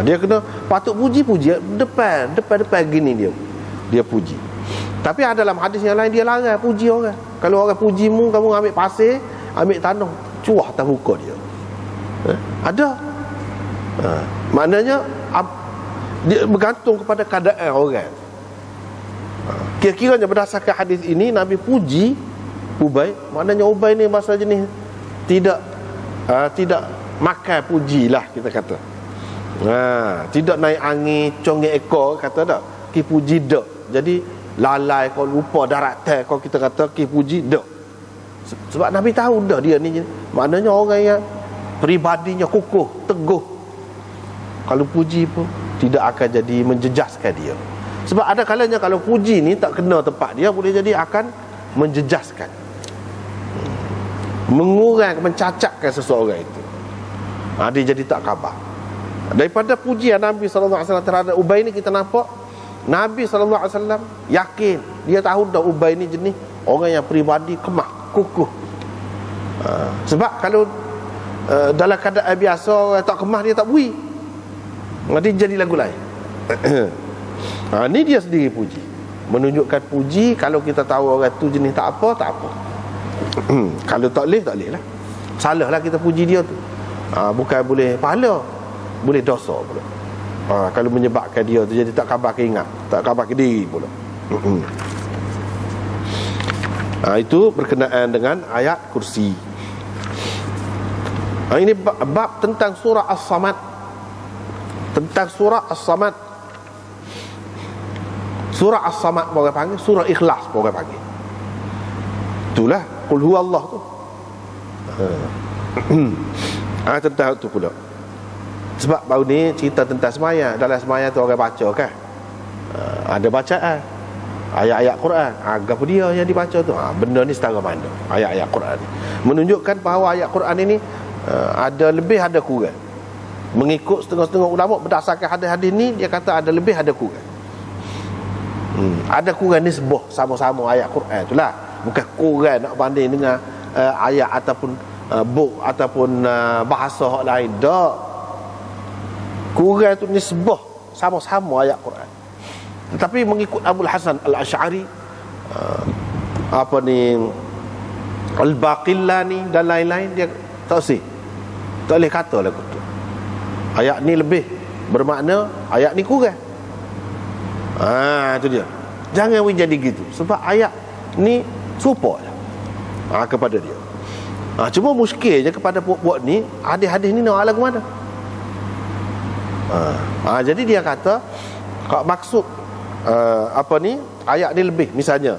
Dia kena patut puji depan gini dia puji. Tapi ada dalam hadis yang lain dia larang puji orang. Kalau orang pujimu, kamu ambil pasir, ambil tanah, cuah atas muka dia. Ada. Maknanya dia bergantung kepada keadaan orang. Kira-kiranya berdasarkan hadis ini, Nabi puji Ubay. Maknanya Ubay ni bahasa jenis tidak makan puji lah kita kata. Tidak naik angin congek ekor kata tak, ki puji dak. Jadi lalai kau, lupa darat teh kau, kita kata ki puji dak. Sebab Nabi tahu dah dia ni, maknanya orang yang peribadinya kukuh, teguh. Kalau puji pun tidak akan jadi menjejaskan dia. Sebab ada kalanya kalau puji ni tak kena tempat dia, boleh jadi akan menjejaskan, mengurang, mencacatkan seseorang itu. Dia jadi tak khabar. Daripada pujian Nabi SAW terhadap Ubay ni, kita nampak Nabi SAW yakin, dia tahu dah Ubay ni jenis orang yang peribadi kemah, kukuh. Sebab kalau dalam keadaan biasa orang tak kemah, dia tak bui, dia jadi lagu lain. Ni dia sendiri puji, menunjukkan puji. Kalau kita tahu orang tu jenis tak apa. Kalau tak boleh lah, salah lah kita puji dia tu. Bukan boleh pahala, boleh dosa pula. Kalau menyebabkan dia tu jadi tak khabar keingat, tak khabar ke diri pula. Itu berkenaan dengan ayat kursi. Ini bab tentang surah As-Samad. Tentang surah As-Samad. Surah As-Samad orang panggil, surah Ikhlas orang panggil. Itulah Qul huwallah tu. Tentang itu pula. Sebab baru ni cerita tentang semaya. Dalam semaya tu orang baca kan, ada bacaan ayat-ayat Quran. Apa dia yang dibaca tu? Benda ni setara mana ayat-ayat Quran ni. Menunjukkan bahawa ayat Quran ini ada lebih ada kurang. Mengikut setengah-setengah ulama, berdasarkan hadis-hadis ni, dia kata ada lebih ada kurang. Ada kurang nisbah sama-sama ayat Quran itulah. Bukan kurang nak banding dengan ayat ataupun buk ataupun bahasa hak lain. Tak. Kurang tu nisbah sama-sama ayat Quran. Tetapi mengikut Abul Hasan Al-Asy'ari, Al-Baqillani dan lain-lain, dia tak sih, tak boleh kata lagu tu ayat ni lebih, bermakna ayat ni kurang. Itu dia. Jangan jadi gitu, sebab ayat ni serupa kepada dia. Cuma muskilnya kepada puak-puak ni, hadis-hadis ni nak lagu mana? Jadi dia kata maksud ayat ni lebih, misalnya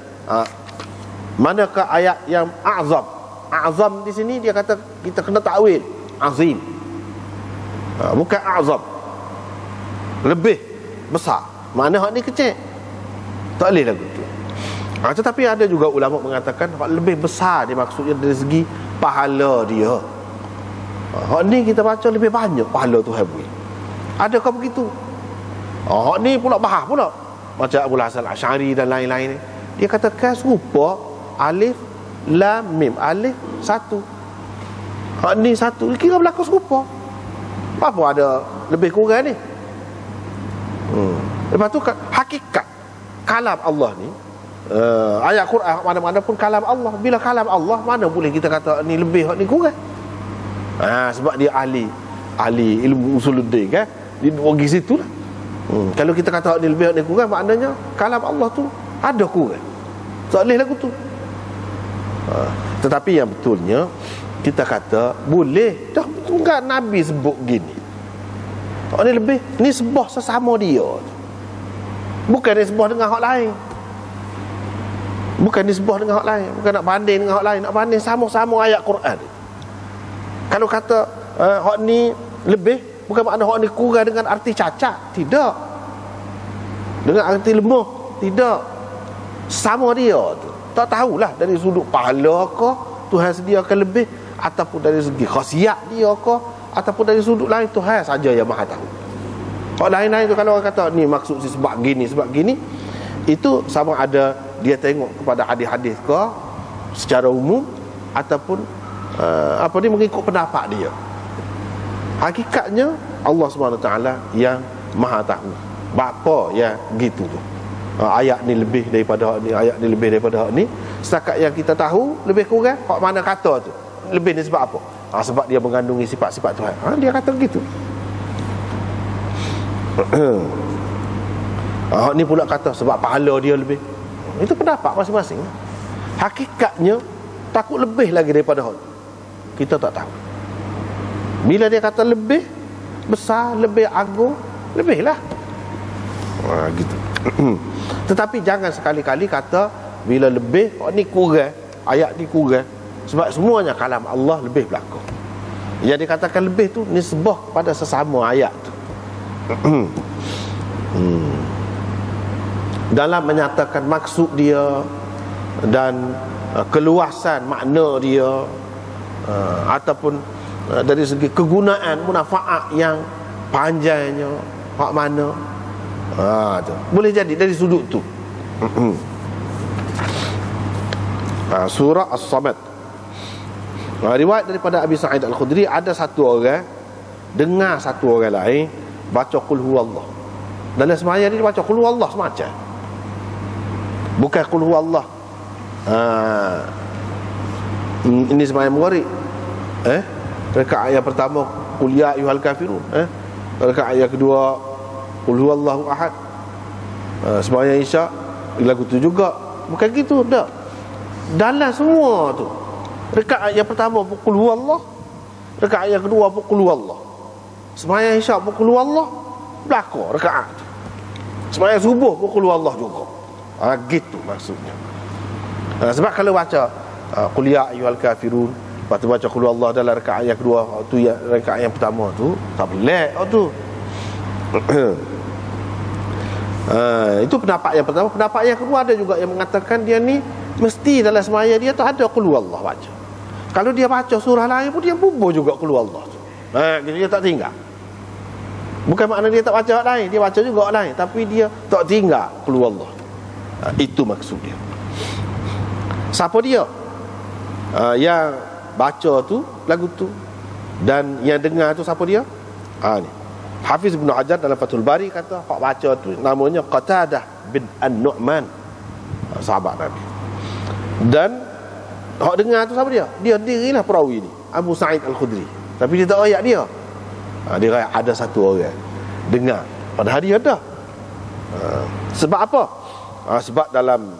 manakah ayat yang azam di sini, dia kata kita kena takwil azim, bukan azam, lebih besar, mana hak ni kecil, tak boleh lagu tu. Tetapi ada juga ulama mengatakan hak lebih besar dia maksudnya dari segi pahala dia. Hak ni kita baca lebih banyak pahala Tuhan beri. Adakah begitu? Hak ni pula bahas pula macam Abul Hasan Al-Asy'ari dan lain-lain ni, dia katakan serupa alif lam mim, alif satu, hak ni satu, kira berlaku serupa. Apa ada lebih kurang ni? Lepas tu hakikat kalam Allah ni, ayat Quran mana-mana pun kalam Allah. Bila kalam Allah, mana boleh kita kata ni lebih, ni kurang. Sebab dia ahli ilmu usuluddin kan, dia pergi situ lah. Kalau kita kata ni lebih, ni kurang, maknanya kalam Allah tu ada kurang, tak boleh lagu tu. Tetapi yang betulnya kita kata boleh dah, enggak Nabi sebut gini, ni lebih, ni sebah sesama dia, bukan dia sebah dengan hak lain. Bukan nisbah dengan hak lain, bukan nak banding dengan hak lain, nak banding sama-sama ayat Quran. Kalau kata hak ni lebih, bukan makna hak ni kurang dengan arti cacat, tidak, dengan arti lemah, tidak, sama dia tu. Tak tahulah dari sudut pahala ke Tuhan sediakan lebih, ataupun dari segi khasiat dia ke, ataupun dari sudut lain, Tuhan saja yang maha tahu. Hak lain-lain tu kalau orang kata ni maksud si sebab gini, itu sama ada dia tengok kepada hadis-hadis ke secara umum, ataupun mengikut pendapat dia. Hakikatnya Allah SWT yang maha tahu bapa yang gitu tu. Ayat ni lebih daripada hak ni, ayat ni lebih daripada hak ni. Setakat yang kita tahu lebih kurang, hak mana kata tu lebih ni sebab apa? Sebab dia mengandungi sifat-sifat Tuhan. Dia kata begitu. Ni pula kata sebab pahala dia lebih. Itu pendapat masing-masing. Hakikatnya takut lebih lagi daripada hal, kita tak tahu. Bila dia kata lebih besar, lebih agung, lebihlah. Gitu. Tetapi jangan sekali-kali kata bila lebih, ni kurang, ayat ni kurang, sebab semuanya kalam Allah lebih berlaku. Yang dikatakan lebih tu nisbah pada sesama ayat tu. Dalam menyatakan maksud dia dan keluasan makna dia, ataupun dari segi kegunaan munafaat yang panjangnya, hak mana, tu boleh jadi dari sudut tu. Surah As-Samad, riwayat daripada Abi Sa'id Al-Khudri, ada satu orang dengar satu orang lain baca qul huwallah. Dalam sembahyang dia baca qul huwallah semacam, bukan qul huwallah. Ini sembahyang Maghrib. Rakaat yang pertama qul ya ayyuhal kafirun. Rakaat yang kedua qul huwallahu ahad. Sembahyang Isya lagu tu juga bukan gitu, tak. Dalam semua tu, rakaat yang pertama qul huwallah, rakaat yang kedua qul huwallah. Sembahyang Isya qul huwallah, belakang rakaat. Sembahyang subuh qul huwallah juga. Gitu maksudnya. Sebab kalau baca qul ya ayyuhal kafirun, lepas tu baca qul huwallah dalam rakaat yang kedua, tu ya rakaat yang pertama tu tak boleh tu. Itu pendapat yang pertama. Pendapat yang kedua ada juga yang mengatakan dia ni mesti dalam sembahyang dia tu ada qul huwallah baca. Kalau dia baca surah lain pun dia bubuh juga qul huwallah tu. Dia tak tinggal. Bukan makna dia tak baca hak lain, dia baca juga hak lain, tapi dia tak tinggal qul huwallah. Itu maksud dia. Siapa dia yang baca tu lagu tu, dan yang dengar tu siapa dia? Ni Hafiz Ibn Hajar dalam Fathul Bari kata hak baca tu namanya Qatadah bin An-Nu'man, sahabat Nabi. Dan hak dengar tu siapa dia? Dia dirilah perawi ni, Abu Sa'id Al-Khudri. Tapi dia tak royak dia. Dia royak ada satu orang dengar, padahal dia ada. Sebab apa? Sebab dalam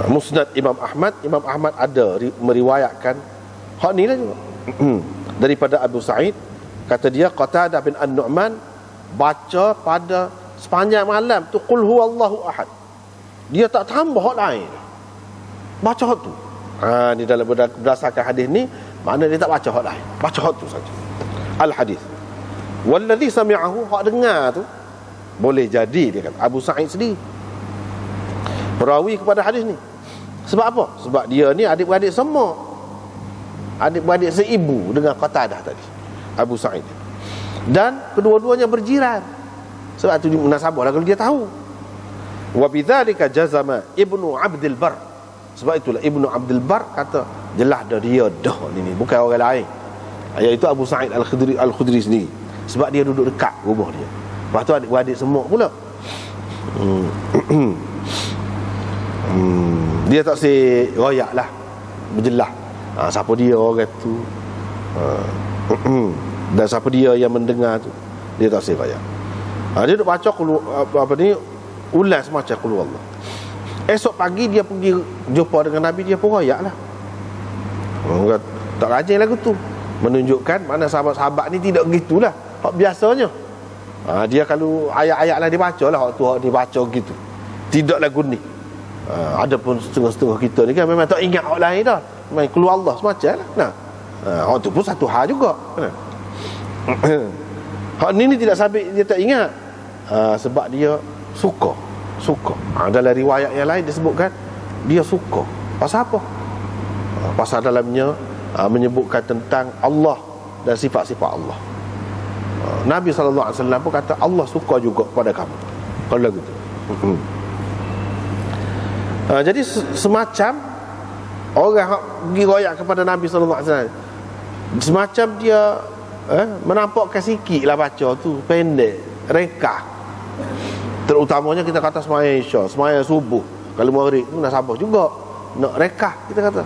Musnad Imam Ahmad ada meriwayatkan hak ni lah juga. Daripada Abu Sa'id, kata dia Qatadah bin An-Nu'man baca pada sepanjang malam tu qul huwallahu ahad. Dia tak tambah hak lain, baca hak tu. Ni dalam berdasarkan hadis ni, makna dia tak baca hak lain, baca hak tu saja. Al-hadis wallazi sami'ahu, hak dengar tu boleh jadi dia kata Abu Sa'id sendiri perawi kepada hadis ni. Sebab apa? Sebab dia ni adik-beradik semua, adik-beradik seibu dengan Qatadah tadi, Abu Sa'id. Dan kedua-duanya berjiran. Sebab tu munasabah lah kalau dia tahu. Wa bidzalika jazama Ibnu Abdul Bar. Sebab itulah Ibnu Abdul Bar kata jelas dah dia dah ni, bukan orang lain, iaitu Abu Sa'id Al-Khudri sendiri. Sebab dia duduk dekat rumah dia. Lepas tu adik-beradik semua pula. Dia tak say royak lah, berjelas siapa dia orang tu, dan siapa dia yang mendengar tu, dia tak say royak. Dia duduk baca ulas macam qul Allah. Esok pagi dia pergi jumpa dengan Nabi, dia pun royak lah. Tak rajin lagu tu, menunjukkan mana sahabat-sahabat ni tidak gitulah hak biasanya. Dia kalau ayat-ayat lah dia baca lah, hak tu hak dia baca gitu, tidak lagu ni. Ada pun setengah-setengah kita ni kan memang tak ingat hak lain dah, main keluar Allah semacam lah. Hak tu pun satu hal juga. Hak ni tidak sabit dia tak ingat, sebab dia suka. Dalam riwayat yang lain disebutkan dia suka. Pasal apa? Pasal dalamnya menyebutkan tentang Allah dan sifat-sifat Allah. Nabi SAW pun kata Allah suka juga pada kamu kalau lagu tu. Jadi semacam orang pergi royak kepada Nabi SAW, semacam dia menampakkan sikit lah baca tu, pendek, rekah. Terutamanya kita kata sembahyang Isya, sembahyang subuh, kalau maghrib tu nak sabar juga, nak rekah kita kata.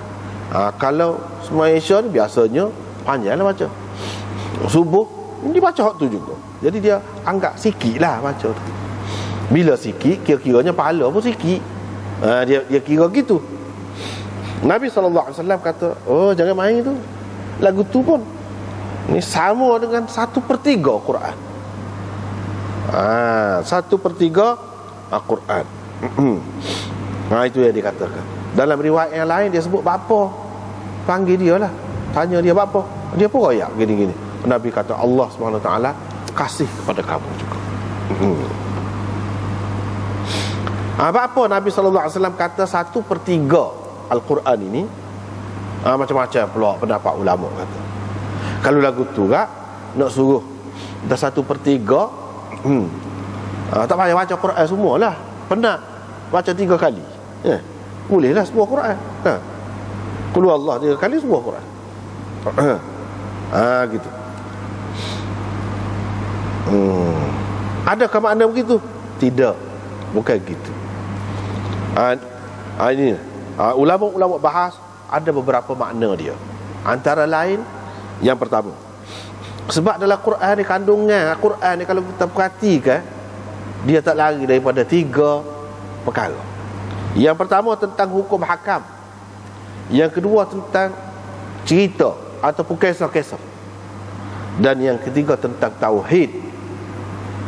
Kalau sembahyang Isya ni biasanya panjang lah baca. Subuh dia baca hak tu juga. Jadi dia anggap sikit lah baca tu. Bila sikit, kira-kiranya pahala pun sikit. Dia kira gitu. Nabi SAW kata, jangan main tu, lagu tu pun ni sama dengan 1/3 Quran. 1/3 Quran. Itu yang dikatakan. Dalam riwayat yang lain dia sebut bapa, panggil dia lah, tanya dia bapa, dia pun royak gini-gini. Nabi kata Allah SWT kasih kepada kamu juga. Apa Nabi SAW kata 1/3 Al-Quran ini, macam-macam pula pendapat ulama kata. Kalau lagu tu kak nak suruh dah 1/3, tak payah baca Quran semualah, penat baca 3 kali, bolehlah sebuah Quran. Qul Allah 3 kali sebuah Quran. Gitu. Adakah makna begitu? Tidak, bukan gitu. Ini ulama-ulama bahas ada beberapa makna dia. Antara lain, yang pertama, sebab dalam Quran ni, kandungan Quran ni kalau kita perhatikan, dia tak lari daripada 3 perkara. Yang pertama tentang hukum hakam, yang kedua tentang cerita ataupun kisah-kisah, dan yang ketiga tentang tauhid.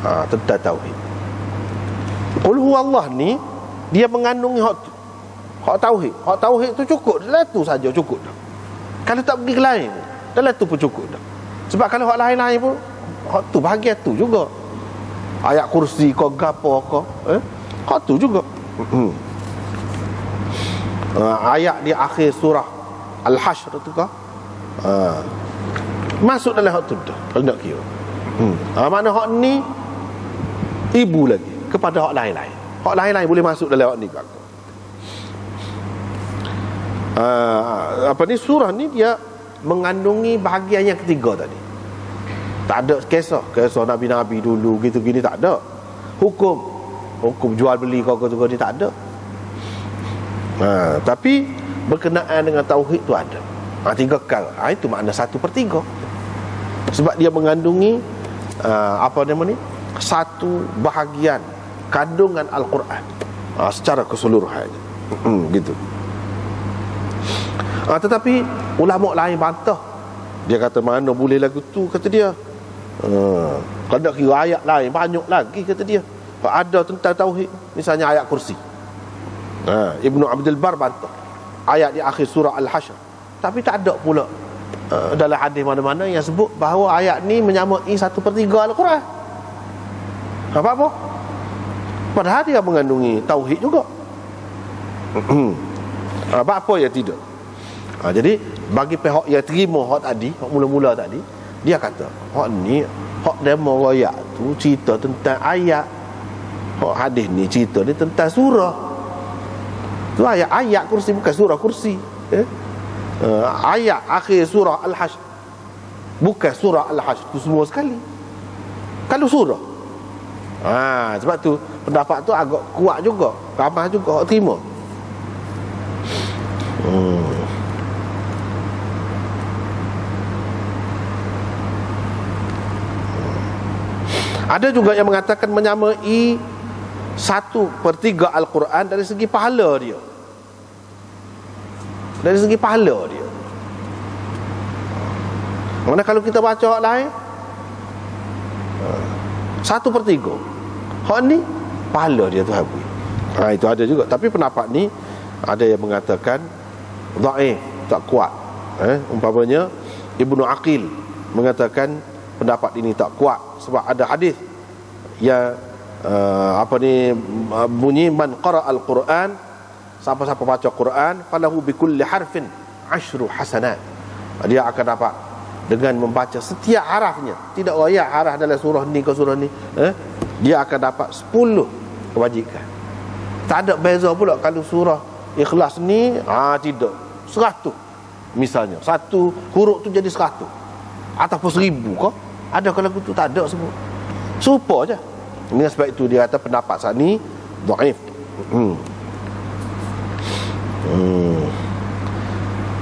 Tentang tauhid. Qul huwallah ni dia mengandungi hak tu, hak tauhid. Hak tauhid tu cukup, dalam tu saja cukup dah. Kalau tak pergi ke lain, dalam tu pun cukup dah. Sebab kalau hak lain-lain pun, hak tu bahagian tu juga. Ayat kursi kau gapo kau, hak tu juga. Ayat di akhir surah Al-Hashr tu kau, masuk dalam hak tu dah, kalau nak kira. Mana hak ni ibu lagi kepada hak lain-lain. Hak lain-lain boleh masuk dalam hak ni. Surah ni dia mengandungi bahagian yang ketiga tadi. Tak ada kisah Nabi-Nabi dulu gitu gini, tak ada. Hukum jual beli kau ni tak ada. Tapi berkenaan dengan tauhid tu ada. 3 perkara. Itu makna 1/3. Sebab dia mengandungi satu bahagian kandungan Al-Quran secara keseluruhan. Gitu. Tetapi ulama lain bantah. Dia kata mana boleh lagu tu, kata dia. Kalau nak kira ayat lain banyak lagi, kata dia. Ada tentang tauhid, misalnya ayat kursi. Ibnu Abdul Bar bantah ayat di akhir surah Al-Hashr. Tapi tak ada pula dalam hadis mana-mana yang sebut bahawa ayat ni menyamai 1/3 Al-Quran. Apa? Padahal dia mengandungi tauhid juga. Apa yang tidak. Jadi bagi pihak yang terima hak tadi, hak mula-mula tadi, dia kata hak ni, hak demo royak tu cerita tentang ayat, hak hadis ni cerita ni tentang surah. Tu ayat kursi, bukan surah kursi. Ayat akhir surah Al-Hashr, bukan surah Al-Hashr tu semua sekali. Kalau surah, sebab tu pendapat tu agak kuat juga, ramai juga hak terima. Ada juga yang mengatakan menyamai 1/3 Al-Quran dari segi pahala dia. Dari segi pahala dia. Mana kalau kita baca hak lain 1/3, hak ni pahala dia tu habis. Itu ada juga. Tapi pendapat ni ada yang mengatakan dhaif, tak kuat. Umpamanya Ibnu Aqil mengatakan pendapat ini tak kuat sebab ada hadis yang bunyi man qara al-Quran, siapa-siapa baca Quran, falahu bikulli harfin 10 hasanat. Dia akan dapat dengan membaca setiap harafnya, tidak royak haraf dalam surah ni ke surah ni, dia akan dapat 10 kebajikan. Tak ada beza pula kalau surah Ikhlas ni tidak 100 misalnya, satu huruf tu jadi 100 ataupun 1000 kau ada kalau tu tak ada semua, serupa je. Dengan sebab itu dia kata pendapat saat ni dhaif.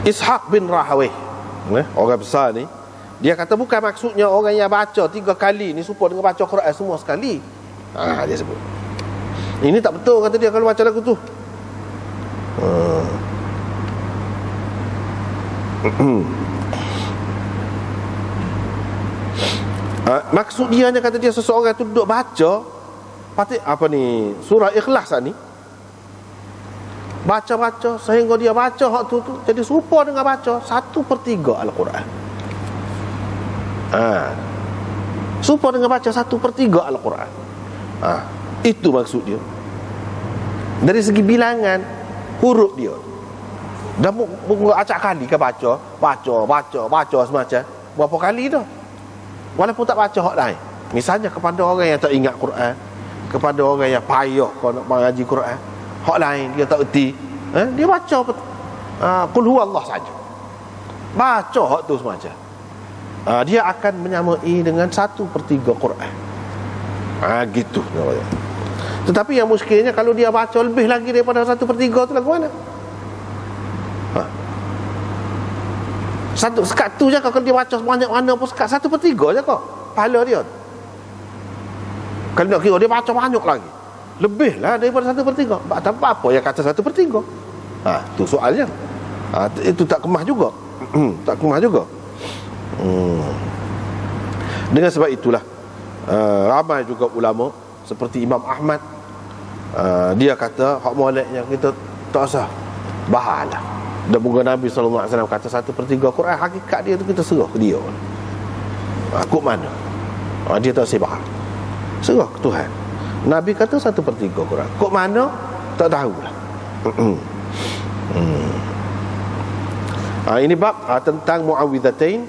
Ishaq bin Rahawih, orang besar ni, dia kata bukan maksudnya orang yang baca 3 kali ni serupa dengan baca Quran semua sekali. Dia sebut ini tak betul, kata dia, kalau baca lagu tu. Maksud dia hanya, kata dia, seseorang tu duduk baca surah Ikhlas ni, baca sehingga dia baca hak tu jadi serupa dengan baca 1/3 Al-Quran. Serupa dengan baca 1/3 Al-Quran. Itu maksud dia. Dari segi bilangan huruf dia, dah acak kali ke baca semacam berapa kali dah, walaupun tak baca hak lain. Misalnya kepada orang yang tak ingat Quran, kepada orang yang payah kalau nak mengaji Quran, hak lain dia tak erti, dia baca qul huwallah saja, baca hak tu semacam, dia akan menyamai dengan 1/3 Quran. Gitu. Tetapi yang muskilnya kalau dia baca lebih lagi daripada 1/3 tu lagu mana? Satu sekat tu je, kalau dia baca sebanyak mana pun sekat 1/3 je kau pahala dia. Kalau nak kira dia baca banyak lagi, lebih lah daripada 1/3. Tak apa yang kata 1/3. Tu soalnya. Itu tak kemah juga. Tak kemah juga. Dengan sebab itulah ramai juga ulama seperti Imam Ahmad, dia kata hak moleknya kita tak usah bahas lah. Dan bukan Nabi SAW kata 1/3 Quran, hakikat dia tu kita serah ke dia. Kok mana? Dia tak sebab serah ke Tuhan. Nabi kata 1/3 Quran, kok mana tak tahulah. Ini bab tentang Muawwidhatain.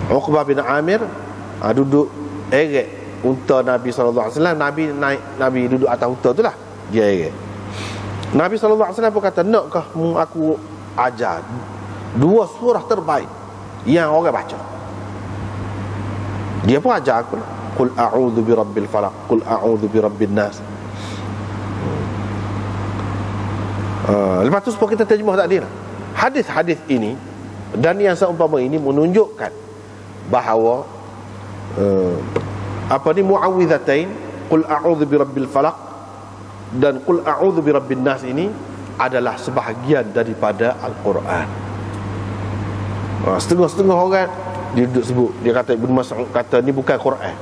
Uqbah bin Amir duduk eret unta Nabi SAW. Nabi duduk atas unta tu lah, dia eret. Nabi SAW pun kata, nakkah aku ajar 2 surah terbaik yang orang baca. Dia pun ajar aku lah. Qul a'udzu birabbil falaq, qul a'udzu birabbin nas. Lepas tu supaya kita terjemah tak dia lah. Hadis-hadis ini dan yang seumpama ini menunjukkan bahawa muawwidzatain, qul a'udzu birabbil falaq dan qul a'udzu birabbin nas ini adalah sebahagian daripada Al-Quran. Setengah-setengah orang dia duduk sebut, dia kata Ibn Mas'ud kata ni bukan Quran.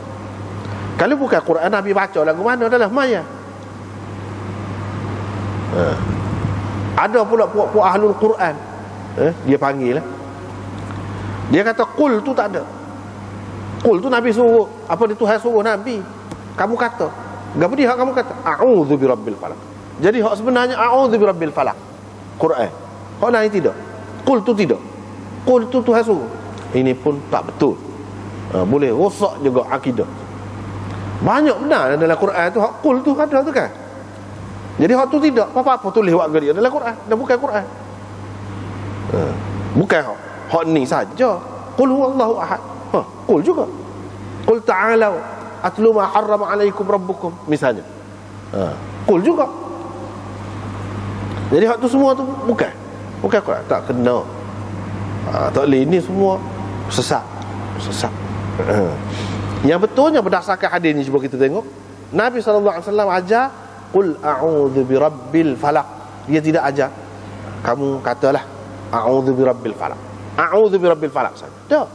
Kalau bukan Quran, Nabi baca lagu mana adalah maya. Ada pula puak-puak ahlul Quran, dia panggil lah. Dia kata qul tu tak ada. Qul tu Nabi suruh, apa dia Tuhan suruh Nabi. Kamu kata, gapo dia kamu kata a'udzu birabbil falaq. Jadi hak sebenarnya a'udzu birabbil falaq Quran. Hak lain tidak. Qul tu tidak. Qul tu Tuhan suruh. Ini pun tak betul. Boleh rosak juga akidah. Banyak benar dalam Quran tu hak qul tu ada tu kan. Jadi hak tu tidak. Apa-apa tulis wak dia dalam Quran dan bukan Quran. Bukan hak ni saja. Qul huwallahu ahad. Qul juga. Qul ta'alau atlu ma harrama alaikum rabbukum misalnya. Qul juga. Jadi hak tu semua tu bukan Quran, tak kena. Tak boleh, ini semua sesat. Yang betulnya berdasarkan hadis ni, cuba kita tengok. Nabi SAW ajar qul a'udzu birabbil falaq. Dia tidak ajar kamu katalah a'udzu birabbil falaq, a'udzu birabbil falaq saja. Tak.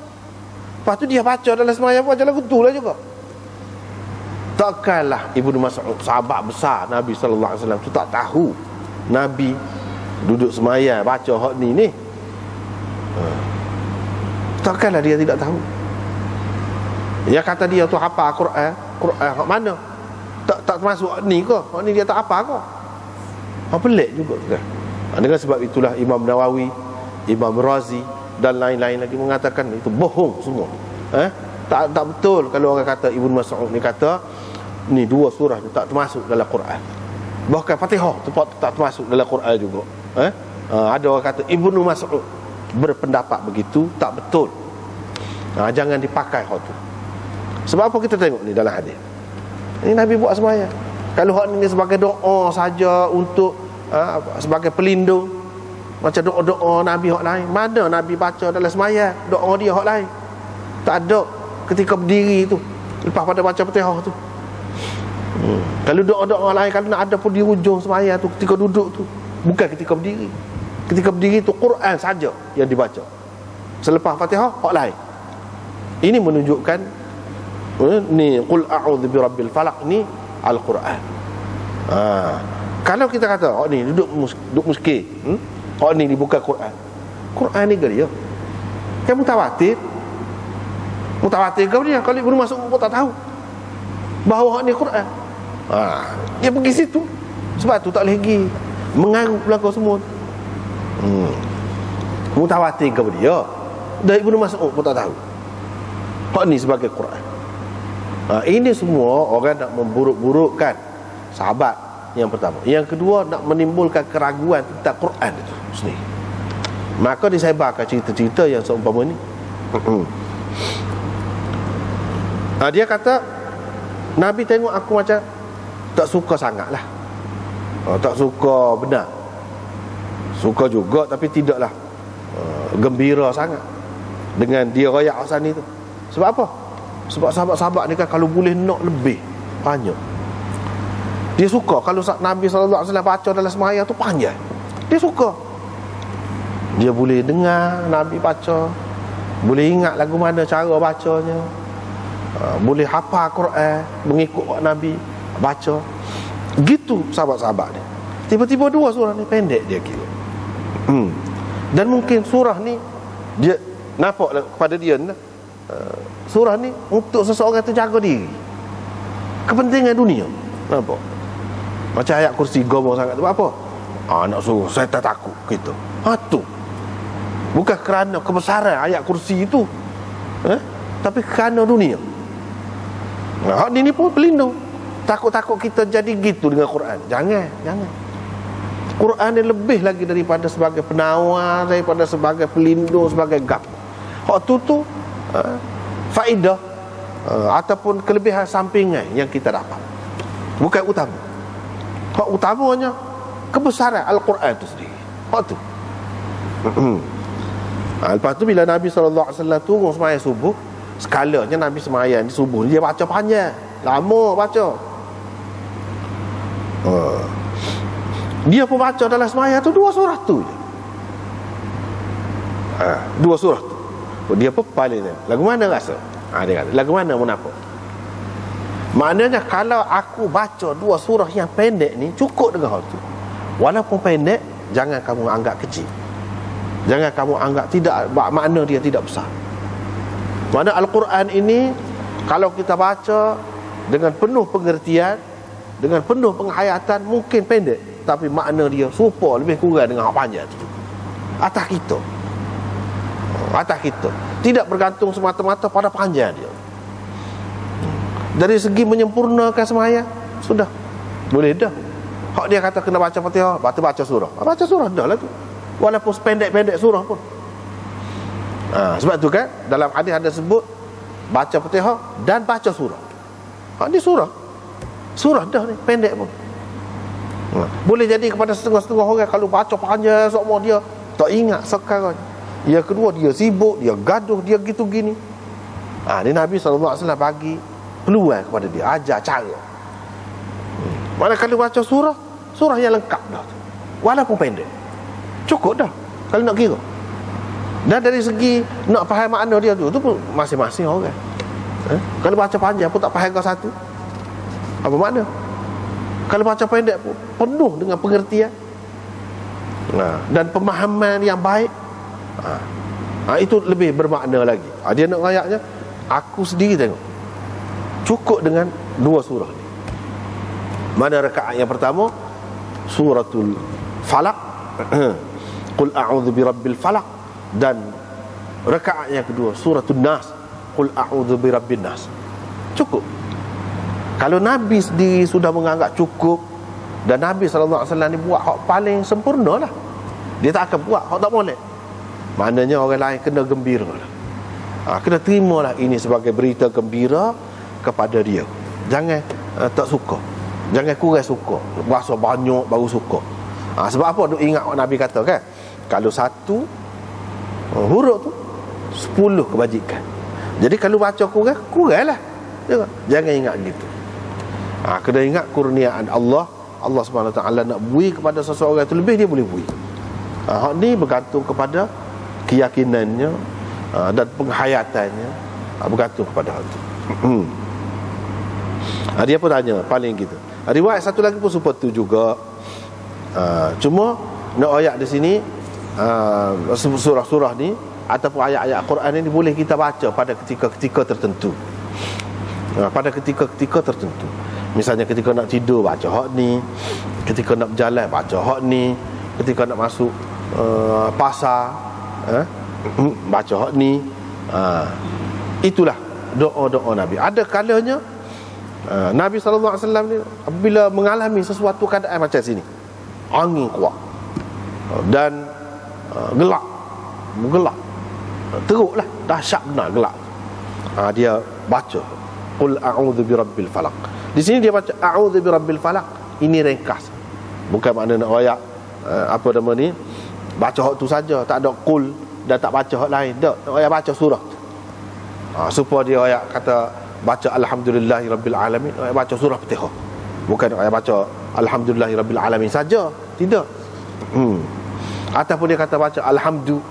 Lepas tu dia baca dalam sembahyang pun lagu tu lah juga. Takkanlah Ibnu Mas'ud, sahabat besar Nabi SAW tu tak tahu Nabi duduk sembahyang baca hak ni. Takkanlah dia tidak tahu. Dia kata dia tu hafal Quran hak mana? Tak termasuk ni ke? Hak ni dia tak hafal ke? Pelik juga kan. Dengan sebab itulah Imam Nawawi, Imam Razi dan lain-lain lagi mengatakan itu bohong semua. Tak betul kalau orang kata Ibnu Mas'ud ni kata ni dua surah ni tak termasuk dalam Quran. Bahkan Fatihah tu tak termasuk dalam Quran juga. Ada orang kata Ibnu Mas'ud berpendapat begitu, tak betul. Jangan dipakai hak tu. Sebab apa kita tengok ni dalam hadis. Ini Nabi buat sembahyang. Kalau hak ni sebagai doa saja untuk sebagai pelindung, macam doa-doa Nabi hak lain, mana Nabi baca dalam sembahyang doa dia hak lain? Tak ada ketika berdiri tu, lepas pada baca Fatihah tu. Kalau doa-doa lain kalau nak ada pun di hujung sembahyang tu, ketika duduk tu, bukan ketika berdiri. Ketika berdiri tu Quran saja yang dibaca. Selepas Fatihah hak lain. Ini menunjukkan ni qul a'udzu birabbil falaq ni Al-Quran. Kalau kita kata ni duduk muskil, ni bukan Quran. Quran ni ke dia? Kan mutawatir ke dia? Kalau Ibnu Mas'ud pun tak tahu bahawa ni Quran. Dia pergi situ. Sebab tu tak boleh pergi mengarut belakang semua. Mutawatir ke dia? Dan Ibnu Mas'ud pun tak tahu hak ni sebagai Quran. Ini semua orang nak memburuk-burukkan sahabat yang pertama. Yang kedua, nak menimbulkan keraguan tentang Quran itu sendiri. Maka disebarkan cerita-cerita yang seumpama ni. Dia kata Nabi tengok aku macam tak suka sangat lah. Tak suka benar. Suka juga tapi tidaklah gembira sangat dengan dia royak Hasan itu. Sebab apa? Sebab sahabat-sahabat ni kan kalau boleh nak lebih banyak. Dia suka kalau Nabi SAW baca dalam sembahyang tu panjang. Dia suka. Dia boleh dengar Nabi baca, boleh ingat lagu mana cara bacanya, boleh hafal Quran mengikut Nabi baca. Gitu sahabat-sahabat ni. Tiba-tiba dua surah ni pendek dia kira. Dan mungkin surah ni dia nampak kepada dia surah ni untuk seseorang tu jaga diri, kepentingan dunia. Nampak? Macam ayat kursi gomong sangat tu apa? Nak suruh saya tak takut gitu. Tu bukan kerana kebesaran ayat kursi itu, tapi kerana dunia. Hak ni pun pelindung. Takut-takut kita jadi gitu dengan Quran. Jangan. Quran ni lebih lagi daripada sebagai penawar, daripada sebagai pelindung, sebagai gap. Hak tu faedah ataupun kelebihan sampingan yang kita dapat, bukan utama. Hak utamanya kebesaran Al-Quran itu sendiri. Hak tu. Lepas tu bila Nabi SAW turun sembahyang subuh, skalanya Nabi sembahyang di subuh dia baca panjang, lama baca. Dia pun baca dalam sembahyang tu 2 surah tu je. 2 surah tu. Dia pun paling lagu mana rasa? Dia kata, lagu mana munafik? Maknanya kalau aku baca 2 surah yang pendek ni cukup dengan hal tu. Walaupun pendek, jangan kamu anggap kecil. Jangan kamu anggap tidak, makna dia tidak besar. Makna Al-Quran ini kalau kita baca dengan penuh pengertian, dengan penuh penghayatan, mungkin pendek, tapi makna dia serupa lebih kurang dengan hak panjang tu. Atas kita tidak bergantung semata-mata pada panjang dia. Dari segi menyempurnakan sembahyang, sudah boleh dah. Hak dia kata kena baca Fatihah, baca surah. Baca surah dah lah tu. Walaupun sependek-pendek surah pun. Sebab tu kan dalam hadis ada sebut baca Fatihah dan baca surah. Ni surah dah ni, pendek pun. Boleh jadi kepada setengah-setengah orang kalau baca panjang semua dia tak ingat sekarang. Yang kedua, dia sibuk, dia gaduh, dia gitu gini. Ni Nabi SAW bagi peluang kepada dia, ajar cara. Mana kalau baca surah yang lengkap dah tu, walaupun pendek, cukup dah kalau nak kira. Dan dari segi nak faham makna dia tu pun masing-masing orang. Kalau baca panjang pun tak faham kau satu, apa makna? Kalau baca pendek pun penuh dengan pengertian dan pemahaman yang baik, itu lebih bermakna lagi. Dia nak ayatnya, aku sendiri tengok cukup dengan 2 surah ni. Mana rakaat yang pertama suratul Falaq, Qul a'udzu birabbil falaq, dan rakaat yang kedua suratul Nas, Qul a'udzu birabbin nas. Cukup. Kalau Nabi sendiri sudah menganggap cukup, dan Nabi SAW ni buat hak paling sempurna lah, dia tak akan buat hak tak boleh. Maknanya orang lain kena gembira lah. Kena terimalah ini sebagai berita gembira kepada dia. Jangan tak suka, jangan kurang suka, rasa banyak baru suka. Sebab apa? Duk ingat Nabi kata kan, kalau 1 huruf tu 10 kebajikan. Jadi kalau baca kurang lah. Jangan ingat gitu. Kena ingat kurniaan Allah Subhanahu Wa Taala nak bui kepada seseorang itu lebih, dia boleh bui. Hak ni bergantung kepada keyakinannya dan penghayatannya, bergantung kepada hal itu. Dia pun tanya paling gitu. Riwayat satu lagi pun seperti tu juga. Cuma nak ayat di sini, surah-surah ni ataupun ayat-ayat Quran ini boleh kita baca pada ketika-ketika tertentu. Pada ketika-ketika tertentu. Misalnya ketika nak tidur baca hak ni, ketika nak berjalan baca hak ni, ketika nak masuk pasar baca hak ni. Itulah doa-doa Nabi. Ada kalanya Nabi SAW ni apabila mengalami sesuatu keadaan macam sini, angin kuat dan gelap, teruklah, dahsyat benar gelap, dia baca Qul a'udzu birabbil falaq. Di sini dia baca a'udzu birabbil falaq. Ini ringkas, bukan makna nak royak apa nama ni, baca hak tu saja, tak ada qul dan tak baca hak lain. Tak, nak royak baca surah. Supaya dia royak kata baca alhamdulillahirabbil alamin, royak baca surah Fatihah. Bukan royak baca alhamdulillahirabbil alamin saja, tidak. Ataupun dia kata baca alhamdu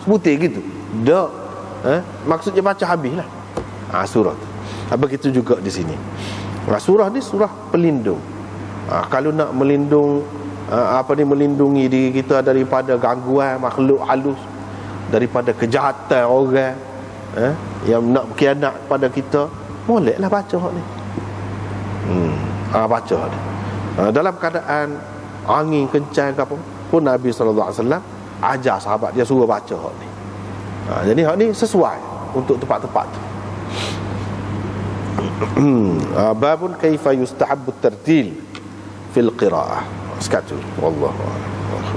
sebutir gitu. Tak. Maksudnya baca habislah surah tu. Begitu juga di sini. Surah ni surah pelindung. Kalau nak melindung melindungi diri kita daripada gangguan makhluk halus, daripada kejahatan orang yang nak berkhianat pada kita, bolehlah baca hak ni. Baca hak ni. Dalam keadaan angin kencang ke apa pun, Nabi SAW ajar sahabat dia suruh baca hak ni. Jadi hak ni sesuai untuk tempat-tempat tu. Babun kaifa yustahabbu tartil fil qiraah. Sekatu wallahu a'lam.